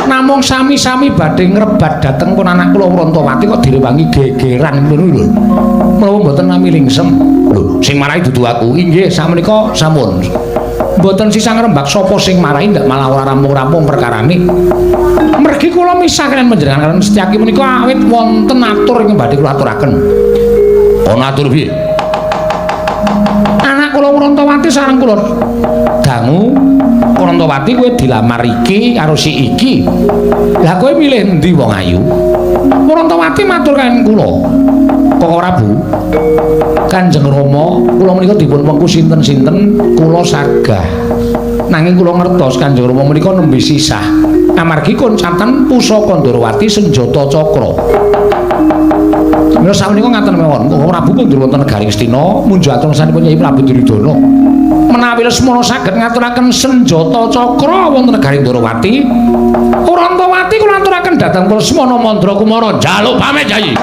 Namung sami-sami badhe ngrebat dhateng pun anak kula Wrantawati kok direwangi gegeran ngono lho. Menawa mboten nami lingsem. Lho, sing marahi dudu aku. Inggih, sakmenika sampun. Mboten sisa ngrembak sapa sing marahi ndak malah ora rampung-rampung perkarane. Mergi kula misah kalian panjenengan kalian Setyaki menika awit wonten atur ing badhe kula aturaken. Ana atur piye? Anak kula Wrantawati sareng kula dangu Wrantawati kowe dilamar iki karo si iki. Lah kowe milih endi wong ayu? Wrantawati matur kan kula. Kok ora Bu? Kanjeng Rama, kula menika dipun wengku sinten-sinten kula sagah. Nanging kula ngertos Kanjeng Rama menika nembe sisah. Amargi koncatan pusaka Ndarawati senjata cakra. Mila sawenika ngaten mawon, Prabu pun wonten negaring Astina, munjuk atur sanipun Nyai Prabu Duryudana. Menawi Lesmana saged ngaturaken senjata cakra wonten negaring Ndarawati, Wrantawati kula aturaken dhateng Lesmana Mandra Kumara njaluk pamit Nyai.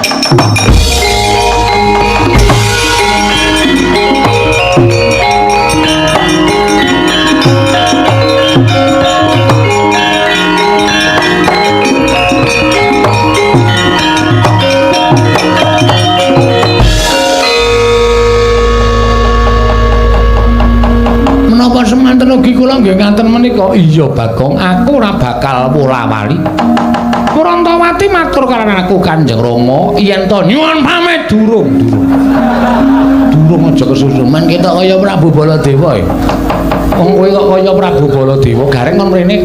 Semanten ugi kula nggih nganten menika. Iya Bagong, aku ora bakal wola-wali. Wrantawati matur karo aku Kanjeng Rama yen to nyuwun pamit durung aja kesusuman ketok kaya Prabu Baladewa. Wong kowe kok kaya Prabu Baladewa gareng kon mrene.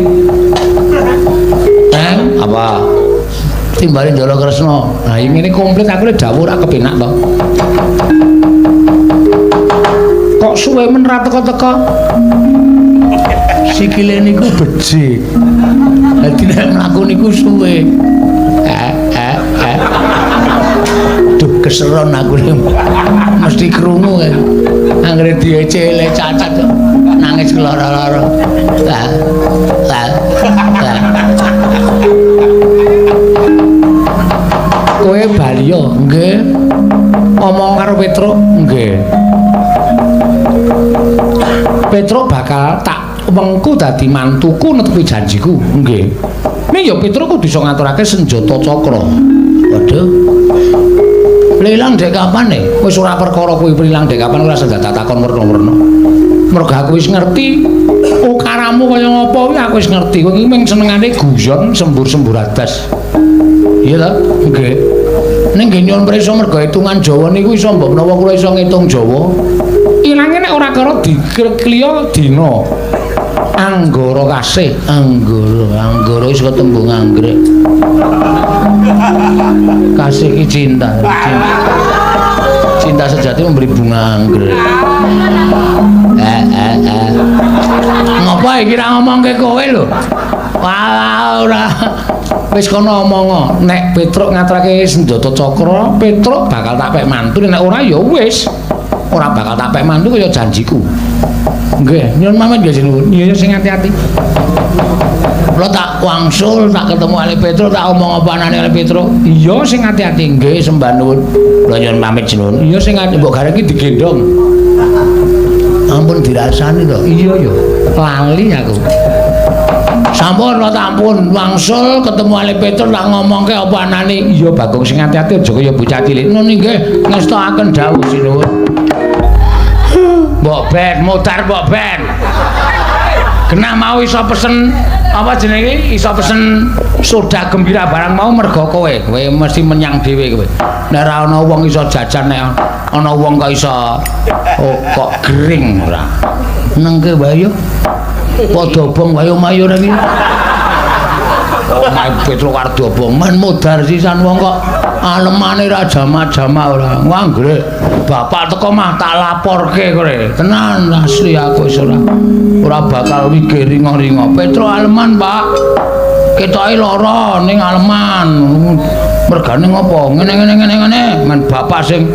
Apa? Timbali Ndara Kresna. Nah, ngene komplit aku lek dawuh ora kepenak to. Kok suwe men ra teka-teka sikile niku becik. Dadi nek mlaku niku suwe. Duh keseron aku mesti krungu kan. Anggere diecele cacat nangis keloro-loro. Kowe Baliya nggih. Omong karo Petruk nggih. Petruk bakal tak wengku dadi mantuku netepi janjiku. Nggih. Nek ya Petruk kudu iso ngaturake senjata cakra. Waduh. Prilang dek kapan wis ora perkara kuwi prilang dek kapan ora senjata takon werna-werna. Mergo aku wis ngerti ukaramu kaya ngapa kuwi aku wis ngerti. Kowe iki mung senengane guyon sembur-sembur adas. Iya ta? Nggih. Ning nggih nyuwun prisa mergo hitungan Jawa niku iso mbok menawa kula iso ngitung Jawa. Ilange nek ora karo dikliya dina. Anggara kasih, anggara wis ketembung anggrek. Kasih ki cinta. Cinta sejati memberi bunga anggrek. Ngapa iki ra ngomongke kowe lho? Wah, ora. Wis kono omong nek Petruk ngatrake senjata cakra, Petruk bakal tak pek mantu, nek ora ya wis. Ora bakal tak pek mantu kaya janjiku. Nggih, nyuwun pamit nggih sinuwun. Iya sing ati-ati. Kula tak wangsul, tak ketemu Ali Petruk, tak omong apa anane Ali Petruk. Iya sing ati-ati nggih sembah nuwun. Kula nyuwun pamit sinuwun. Iya sing ati mbok gareng iki digendong. Ampun dirasani to. Iya ya. Lali aku. Sampun lho ampun wangsul ketemu Ali Petruk tak ngomongke apa anane. Iya Bagong sing ati-ati aja kaya bocah cilik. Nun nggih ngestakaken dawuh sinuwun. Mbok Ben, mutar Mbok Ben. Kena mau iso pesen apa jenenge? Iso pesen soda gembira barang mau mergo kowe. Kowe mesti menyang dhewe kowe. Nek ora ana wong iso jajan nek ana wong kok iso kok gering ora. Nengke wae yo. Padha obong wae mayu ora iki. Nek Petruk karo obong men modar sisan wong kok alemane ra jama-jama ora. Wanggre. Bapak teko mah tak laporke kowe. Tenan asli aku wis ora bakal mikir ringo-ringo. Petruk aleman, Pak. Ketoke lara ning aleman. Mergane ngopo? Ngene. Men bapak sing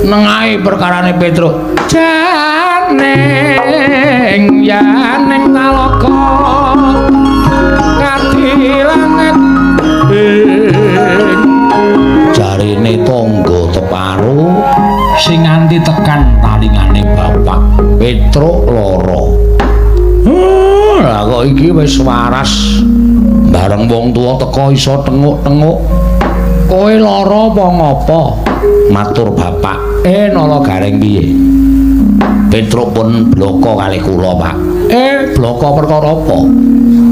nengahi perkarane Petruk. Janeng yaneng naloka ngati langit. Jarine tangga teparo sing nganti tekan talingane bapak Petruk lara. Lah kok iki wis waras bareng wong tuwa teka iso tenguk-tenguk. Kowe lara apa ngopo? Matur bapak. Nala gareng piye? Petruk pun bloko kalih kula, Pak. Bloko perkara apa?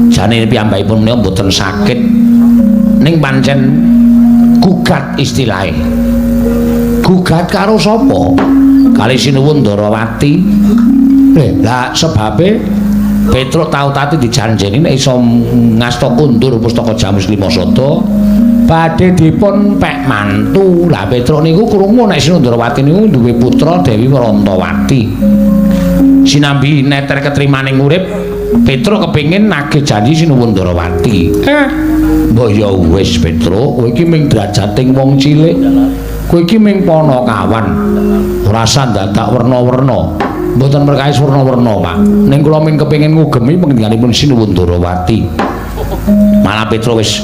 Jane piyambakipun menika mboten sakit. Ning pancen gugat istilahe. Gugat karo sapa? Kali sinuwun Ndarawati. Lah sebabe Petruk tau tati dijanjeni nek iso ngasta kundur pustaka Jamus Lima Sada badhe dipun pek mantu. Lah Petruk niku krungu nek Sinuwun Ndarawati niku duwe putra Dewi Rantawati. Sinambi neter ketrimaning urip, Petruk kepengin nagih janji Sinuwun Ndarawati. Mbok ya wis Petruk, kowe iki ming drajating wong cilik. Kowe iki ming Panakawan. Ora usah dadak werna-werna. Mboten perkawis werna-werna, Pak. Ning kula ming kepengin ngugemi panjenenganipun Sinuwun Ndarawati. Malah Petruk wis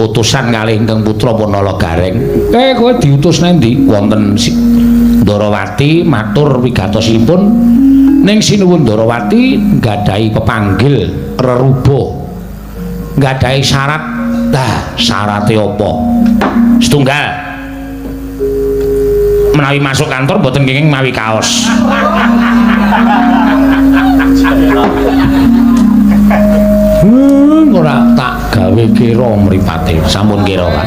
utusan kalih ingkang putra Panala Gareng. Kowe diutus nendi? Wonten Ndarawati matur wigatosipun ning Sinuwun Ndarawati nggadahi pepanggil rerubuh. Nggadahi syarat. Lah, syarate apa? Setunggal. Menawi masuk kantor mboten kenging mawi kaos. Ora tak gawe kira mripate, sampun kira, Pak.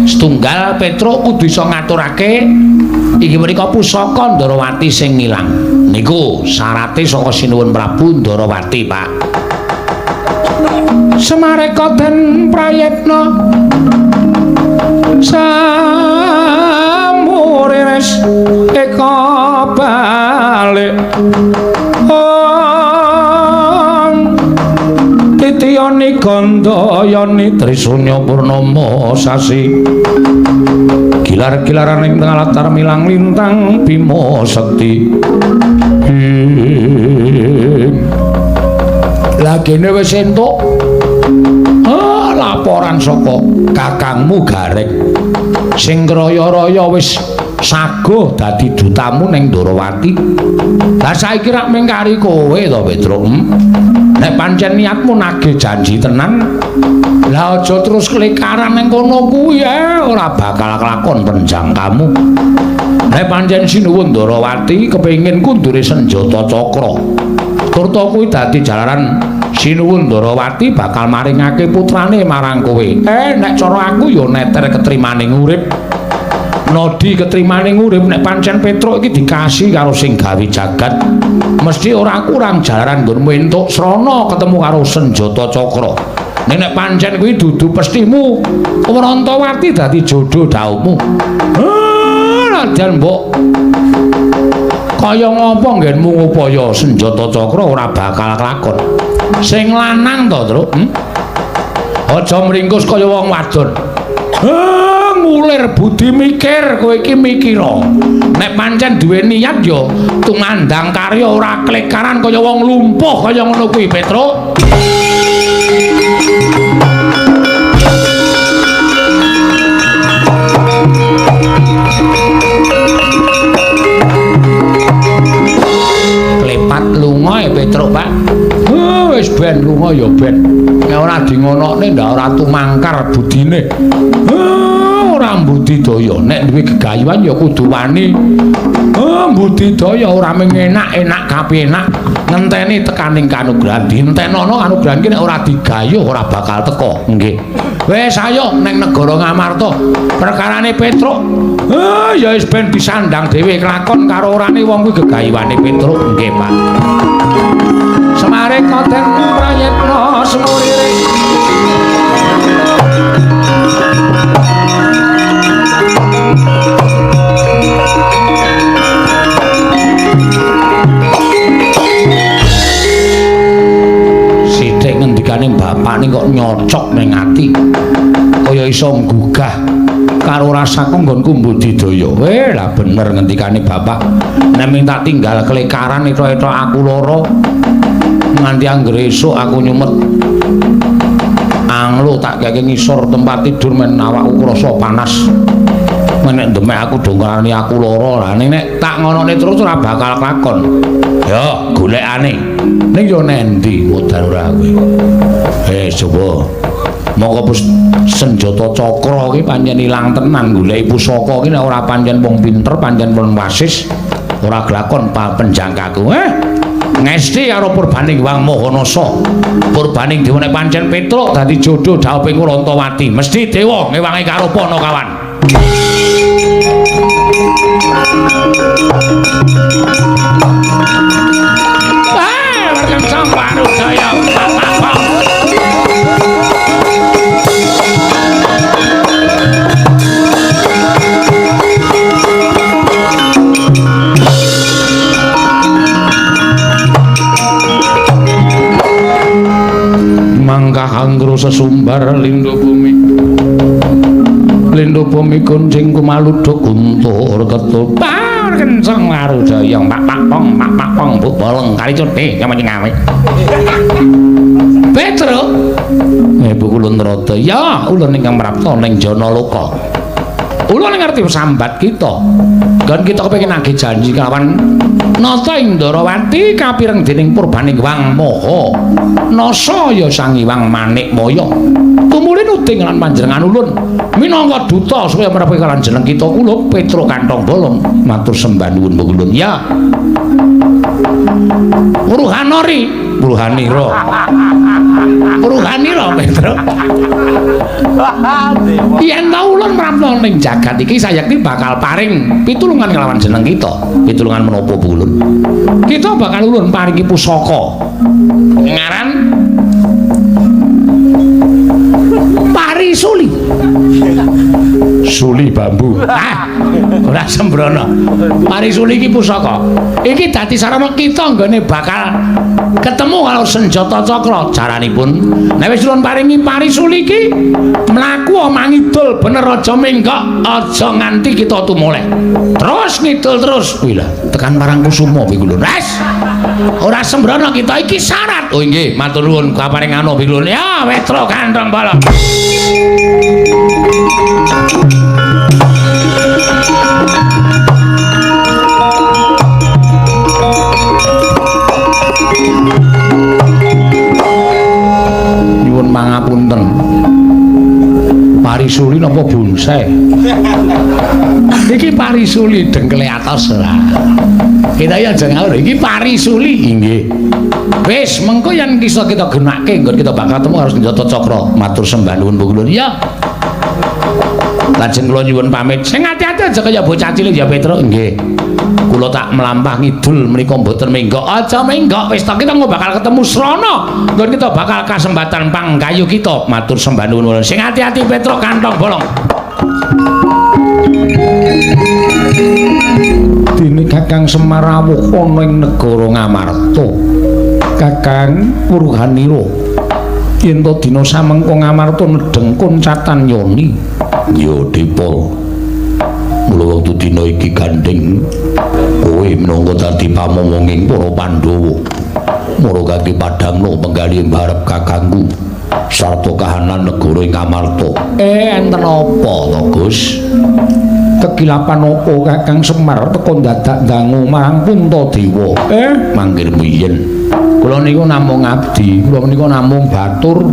Setunggal Petruk kudu iso ngaturake iki menika pusaka Ndarawati sing ngilang. Niku syarate saka Sinuwun Prabu Ndarawati, Pak. Semareka den prayitna samurires eka balik titiyani gandayani Trisunya Purnama sasi gilar-gilaran ing tengah latar milang lintang Bima Sekti. Lagene wis entuk laporan saka kakangmu Gareng sing raya-raya wis saguh dadi dutamu ning Ndarawati. Lah saiki rak mingkari kowe to Petruk. Nek pancen niatmu nagih janji tenan, lah aja terus kelikaran ning kono kuwi ora bakal kelakon penjang kamu. Nek pancen Sinuwun Ndarawati kepengin kundure senjata cakra. Turta kuwi dadi jalaran Sinuwun Ndarawati bakal maringake putrane marang kowe. Nek cara aku ya neter ketrimaning urip. Nodi ketrimaning urip nek pancen Petruk iki dikasih karo sing gawe jagat. Mesti ora kurang jalaran nggon entuk srana ketemu karo senjata cakra. Nek pancen kuwi dudu pestimu, Wrantawati dadi jodoh daumu. Nadyan mbok kaya ngapa nggenmu ngupaya senjata cakra ora bakal kelakon. Sing lanang to, Truk? Aja mringkus kaya wong wadon. Ngulir budi mikir, kowe iki mikira. Nek pancen duwe niat ya tumandang karya ora klekaran kaya wong lumpuh kaya ngono kuwi, Petruk. Klepat lunga Petruk, Pak. Wis ben lunga ya ben. Nek ora dingonokne ndak ora tumangkar budine. Ora mbudidaya nek duwe gegayuhan ya kudu wani. Mbudidaya ora mung enak kapenak ngenteni tekaning kanugrahan. Dintenono kanugrahan iki nek ora digayuh ora bakal teko. Nggih. Wis ayo ning negara Ngamarta perkarane Petruk. Ya wis ben disandang dhewe kelakon karo orane wong kuwi gegayuhane Petruk. Nggih, Pak. Semare koten prayitna semurire sithik ngendikaning bapakne kok nyocok ning ati kaya iso nggugah karo rasaku nggonku mbudidaya. Lah bener ngendikane bapak nek minta tinggal kelekaran etok-etok aku loro nganti anggere esuk aku nyumet anglo tak kake ngisor tempat tidur men awakku krasa panas menek demek aku dongkrani aku loro lah nek tak ngonone terus ora bakal lakon ya golekane ning yo nendi modal ora kowe coba mongko senjata cakra iki pancen ilang tenan goleki pusaka iki nek ora pancen wong pinter pancen wong wasis ora glakon penjangkaku ngesti karo Purbaning Wang Mahanasa. Purbaning Dewa nek pancen Petruk dadi jodoh dhawuhing Wrantawati, mesti dewa ngewangi karo Panakawan. Werkencang Warudaya. Mangkah anggro sesumbar lindhu bumi kuncing kumaluduk guntur ketul par kenceng Warudaya pak pong buk bolong kali cuti nyamanya ngawe Petruk Ibu Kulon Rada ya ulun ingkang merapta ning Janaloka ulun ngerti sambat kita kan kita kepengin nagih janji kawan nata ing Ndarawati kapireng dening Purbaning Wang Mahanasa ya Sang Hyang Manikmaya tumulin uding lan panjenengan ulun minangka duta supaya merepi kalan jeneng kita kula Petruk Kantong Bolong matur sembah nuwun ulun ya Ruhanira Petruk yen ta ulun mrapta ning jagat iki sayekti bakal paring pitulungan kelawan jeneng kita pitulungan menapa ulun kita bakal ulun paringi pusaka ngaran Parisuli suli bambu ora sembrono Parisuli iki pusaka iki dadi sarana kita nggone bakal ketemu karo senjata cakra jaranipun nek wis ulun paringi Parisuli iki mlaku mangidul bener aja menggok aja nganti kita tumoleh terus ngidul terus kuwi lho tekan marang kusuma kuwi lho wis ora sembrono kita iki syarat oh nggih matur nuwun kaparingana pilun ya Petruk Kantong Bolong nyuwun mangapunten Parisuli napa bonsai iki Parisuli dengkele atos lah kita ya aja ngawur iki Parisuli nggih Wis mengko yen bisa kita genake nggon kita bakal ketemu harus njata cakra. Matur sembah nuwun Bu Kula. Ya. Lajeng kula nyuwun pamit. Sing ati-ati aja kaya bocah cilik ya Petruk. Nggih. Kula tak melampah ngidul menika mboten menggok. Aja menggok wis ta kita bakal ketemu srana. Nggon kita bakal kasembatan panggayu kita. Matur sembah nuwun. Sing ati-ati Petruk kantong bolong. Dene Kakang Semar rawuh ana ing negara Ngamarta. Kakang Purhanira. Yen to dina samengko Ngamarta nedheng koncatan Yoni. Ya Dipol. Mula wektu dina iki gandeng kowe minangka dadi pamomonging para Pandhawa. Mara kangge padhangna penggali mbarep kakangku sarta kahanan negara ing Ngamarta. Enten apa to, Gus? Kekilapan apa Kakang Semar teka dadak dangu marang Puntadewa? Mangkir miyen. Kula niku namung abdi, kula menika namung batur.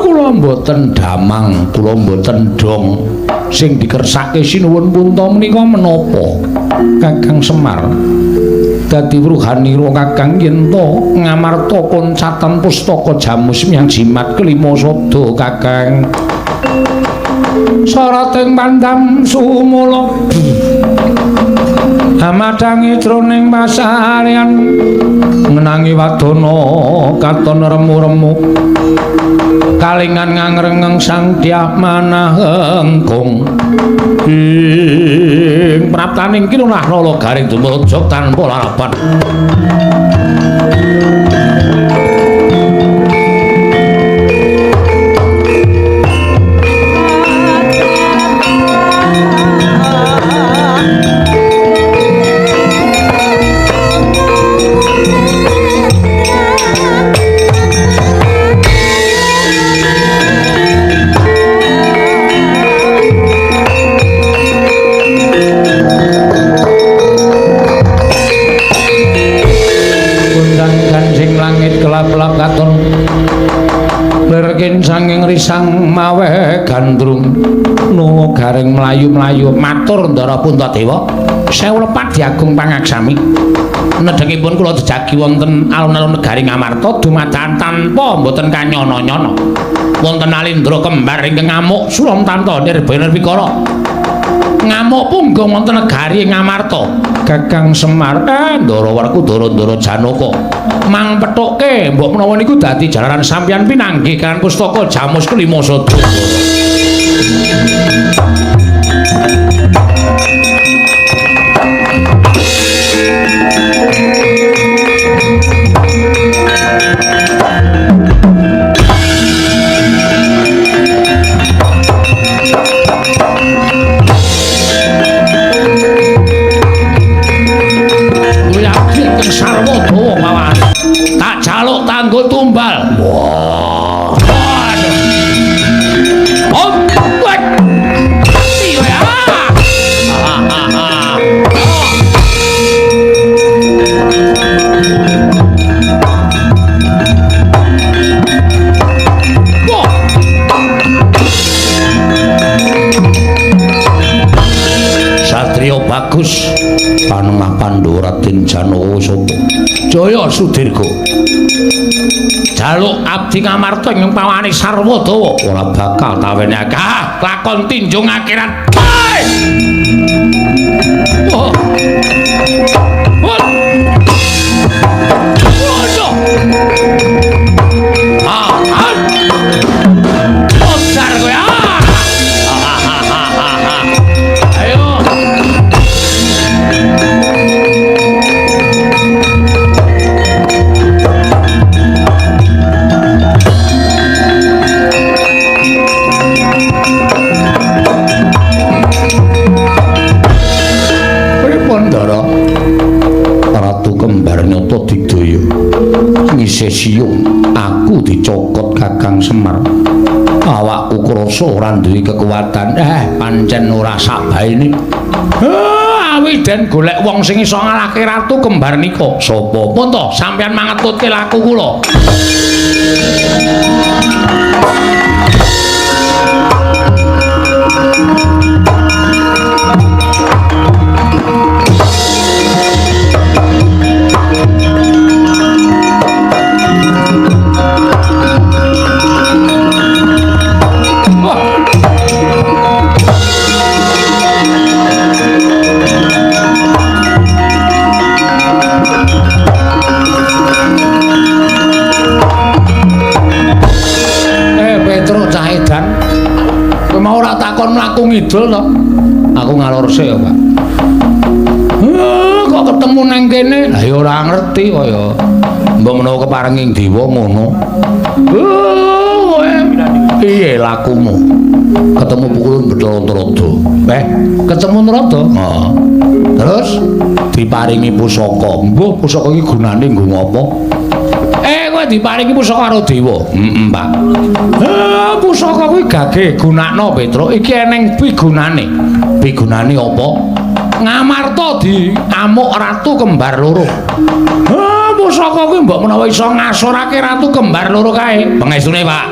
Kula mboten damang, kula mboten dong. Sing dikersake sinuwun Punta menika menapa? Kakang Semar dadi Purhanira Kakang yen to Ngamarta koncatan pustaka Jamus miyang jimat kelima sada Kakang. Sarating pandam sumula amadangi jroning pasarean ngenangi wadana katon remu-remu kalingan ngangrengeng sang Dyah Manahengkung ing praptaning kinunah nala garing dumraja tanpa lalapan. Kelap-kelap katon lerken sanging risang mawe gandrung nungo garing melayu-melayu matur Ndara Puntadewa sewu lepat diagung pangaksami nedhengipun kula jejagi wonten alun-alun negari Ngamarta dumadakan tanpa mboten kanyono-nyono wonten Alindra kembar ingkang ngamuk suram tanpa nirbaya nirwikara ngamuk punggung wonten negari Ngamarta. Kakang Semar Ndara Werkudara Ndara Janaka mang pethuke mbok menawa niku dadi jalaran sampeyan pinanggih kan pustaka Jamus kelima sada. Sarwa dawa mawon. Tak jaluk tanggo tumbal. Wah. Oh, wek. Iya. Satrio bagus. Panengah Pandhawa Raden Janaka sapa? Jaya Sudirga. Jaluk abdi Ngamarta ing pawane Sarwadawa ora bakal tawenake. Lakon tinjung akhirat. Oh. Sesiung aku dicokot Kakang Semar awakku krasa ora duwe kekuatan pancen ora sabaene awiden golek wong sing iso ngalahke ratu kembar nika sapa pun to sampeyan mangetutke laku kula. budal to. Aku ngalor sik ya, Pak. Kok ketemu nang kene? Lah ya ora ngerti kaya mbok menawa keparenging dewa ngono. Piye lakumu? Ketemu pukulun Bathara-Narada. Ketemu Narada? Heeh. Terus diparingi pusaka. Mbah, pusaka iki gunane nggo ngopo? Kowe diparingi pusaka karo dewa. Pak. Pusaka kuwi gage gunakno, Petruk. Iki eneng pigunane. Pigunane apa? Ngamarta diamuk ratu kembar loro. Pusaka kuwi mbok menawa iso ngasorake ratu kembar loro kae. Pangestune, Pak.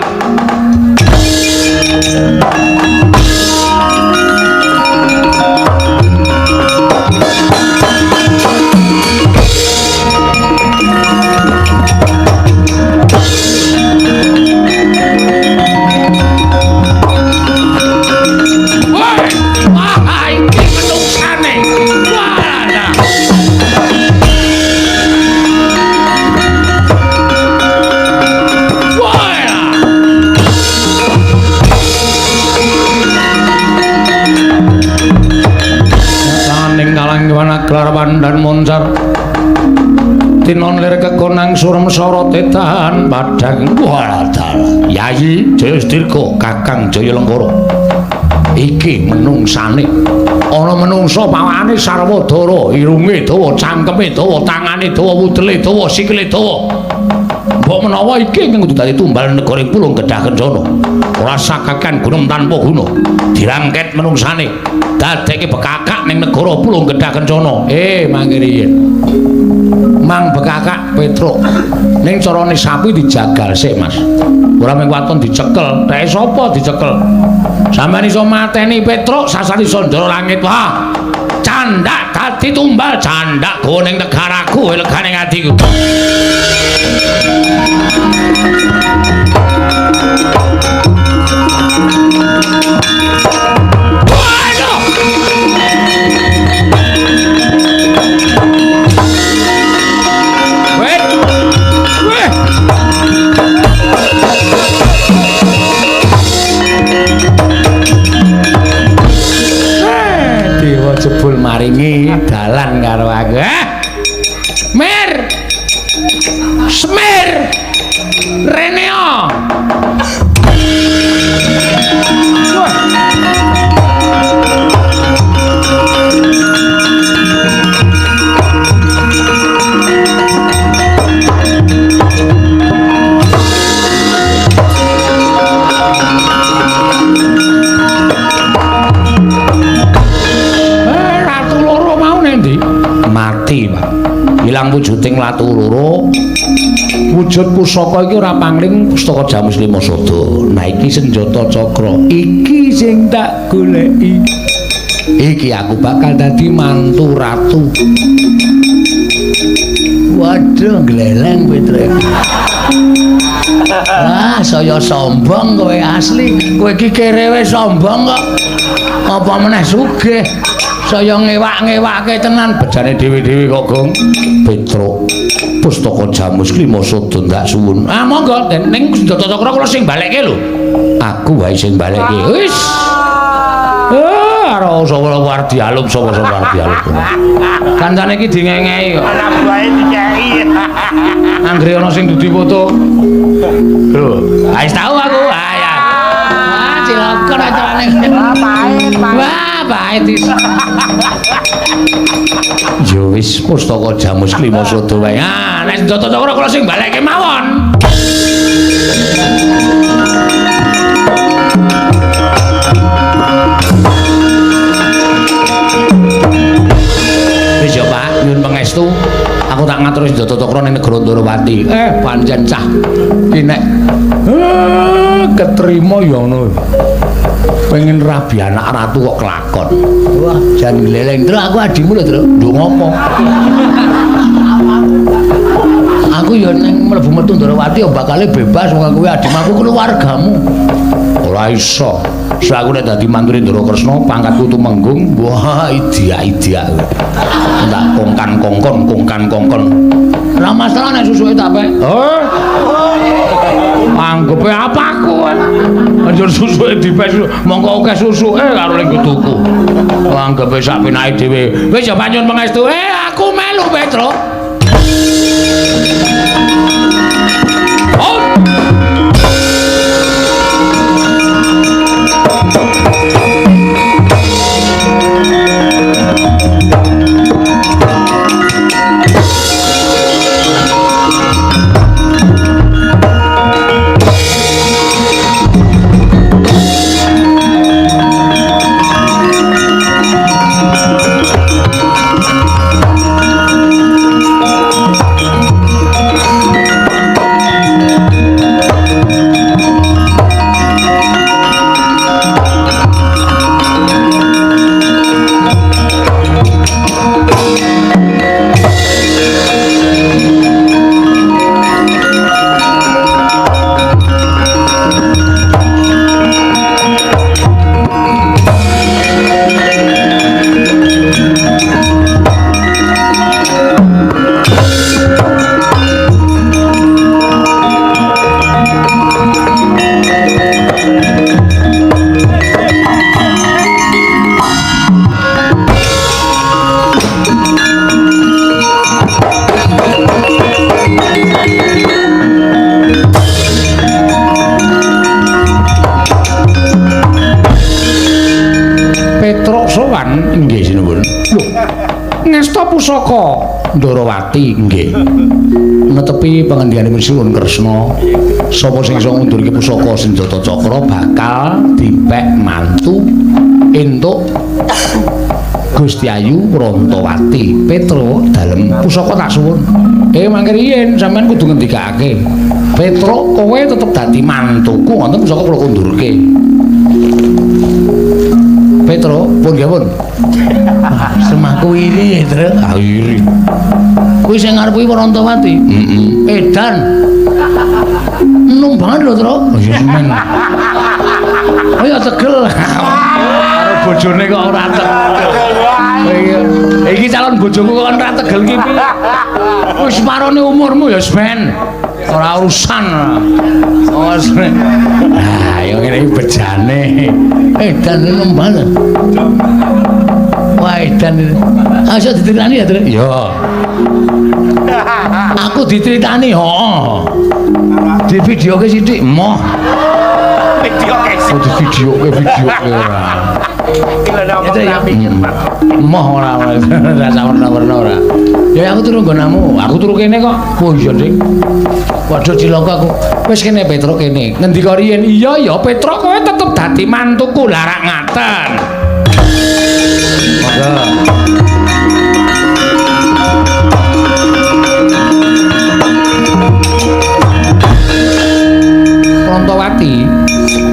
Gelar Pandan Moncar tinon lir kekonang surem sorote tahan padang waladal Yayi Jayastirga Kakang Jayalengkara iki menungsane ana menungsa pawane sarwadara irunge dawa cangkeme dawa tangane dawa wudele dawa sikile dawa mbok menawa iki kudu dadi tumbal negara Pulung Kedah Kencana ora sakakan gunung tanpa guna dirangket menungsane dadekke bekakak ning negara Pulung Kedah Kencana mangke riyen mang bekakak Petruk ning carane sapi dijagal sik Mas ora mung waton dicekel rek sapa dicekel sampeyan iso mateni Petruk sasane Sandara Langit wah candak dadi tumbal candak go ning negaraku legane atiku jebul maringi dalan karo aku. Mir. Semir. Reneo. Mati, Pak. Ilang wujuding latu loro. Wujud pusaka iki ora pangling pustaka Jamus Lima Sada. Nah iki senjata cakra. Iki sing tak goleki. Iki aku bakal dadi mantu ratu. Waduh, gleleng Petruk. Wah, saya sombong kowe asli. Kowe iki kerewe sombong kok. Apa meneh sugih. Saya ngewak-ngewake tenan bejane dhewe-dhewe kok, Gong. Petruk. Pustaka Jamus Lima Sada ndak suwun. Monggo ning senjata cakra kula sing balekke lho. Aku wae sing balekke. Wis. Karo sapa war dialum sapa-sapa war dialum. Kancane iki dingengei kok. Ana wae dikei. Anggere ana sing dudi foto. Lho, wis tau aku. Ya. Cilaka carane. Wah, pahit. Yo wis pustaka Jamus Lima Sada wae. Nek senjata cakra kula sing balekke mawon. Wis yo Pak, nyuwun pangestu. Aku tak ngatur senjata cakra ning negara Ndarawati. Pancen cah iki nek ketrima ya ngono. Pengen rabi anak ratu kok kelakon. Wah, jan gleleng. Terus aku adimu lho, Tru. Ndonga apa? Aku ya ning mlebu metu Ndarawati ya bakale bebas wong kuwi adimu aku keluargamu. Ora iso. So aku nek dadi mantune Ndara Kresna pangkatku tumenggung. Wah, idia-idia. Tak kongkan-kongkon. Ora masalah nek susuke tak pek. Anggepe apa aku? Aja susuke dipes mongko akeh susuke karo ning tuku. Anggepe sak penake dhewe. Wis ya pancen pangestu. Aku melu Petro. Pusaka Ndarawati nggih netepi pangandikanipun Sinuwun Kresna sapa sing iso ngundurke pusaka Senjata Cakra bakal dipek mantu entuk Gusti Ayu Rantawati. Petro dalem pusaka tak suwun. Mangke riyen sampean kudu ngendikake. Petro kowe tetep dadi mantuku wonten pusaka kula kundurke. Petro pun nggih pun. Semaku iri, Tru. Iri. Kuwi sing ngarep kuwi Rantawati. Edan. Enom banget lho, Tru. Oh ya men. Oh ya tegel. Karo bojone kok ora tegel. Iya. Iki calon bojoku kok ora tegel iki piye? Wis marone umurmu ya, men. Ora urusan. Nah, ya ngene iki bejane. Edan enom banget. Wah, edan. Aja diteritani ya, Tru? Iya. Aku diteritani, di videoke sithik, moh. Videoke ora. Itu ya moh ora rasa warna-warna ora. Ya aku turu nggonamu. Aku turu kene kok. Oh iya, Dik. Waduh cilaka aku. Wis kene Petro kene. Ngendika riyen, "Iya ya Petro kowe tetep dadi mantuku." Larak ngaten. Monggo. Rantawati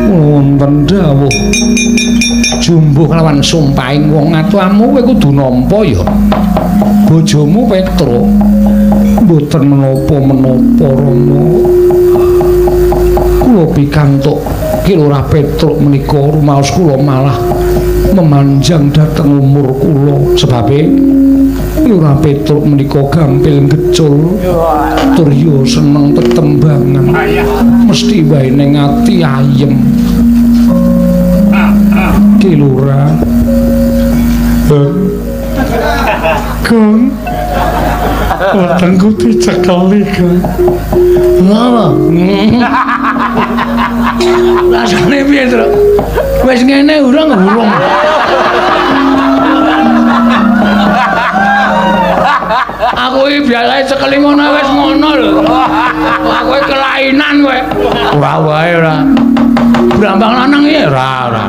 wonten dawuh jumbuh lawan sumpahing wong atuamu kowe kudu nampa ya. Bojomu Petro mboten menapa-menapa Rama. Kula pikantuk Kilurah Petro menika rumaos kula malah memanjang dhateng umur kula sebabe Kilurah Petro menika gampil ngecul tur yo seneng tetembangan mesti wae ning ati ayem. Kilurah Kang wetengku dicekeli Kang. Lha rasane piye, Tru? Wis ngene urung. Aku iki biasae cekeli ngono wis ngono lho. Aku kelainan kowe. Ora wae ora. Brambang lanang iki ora.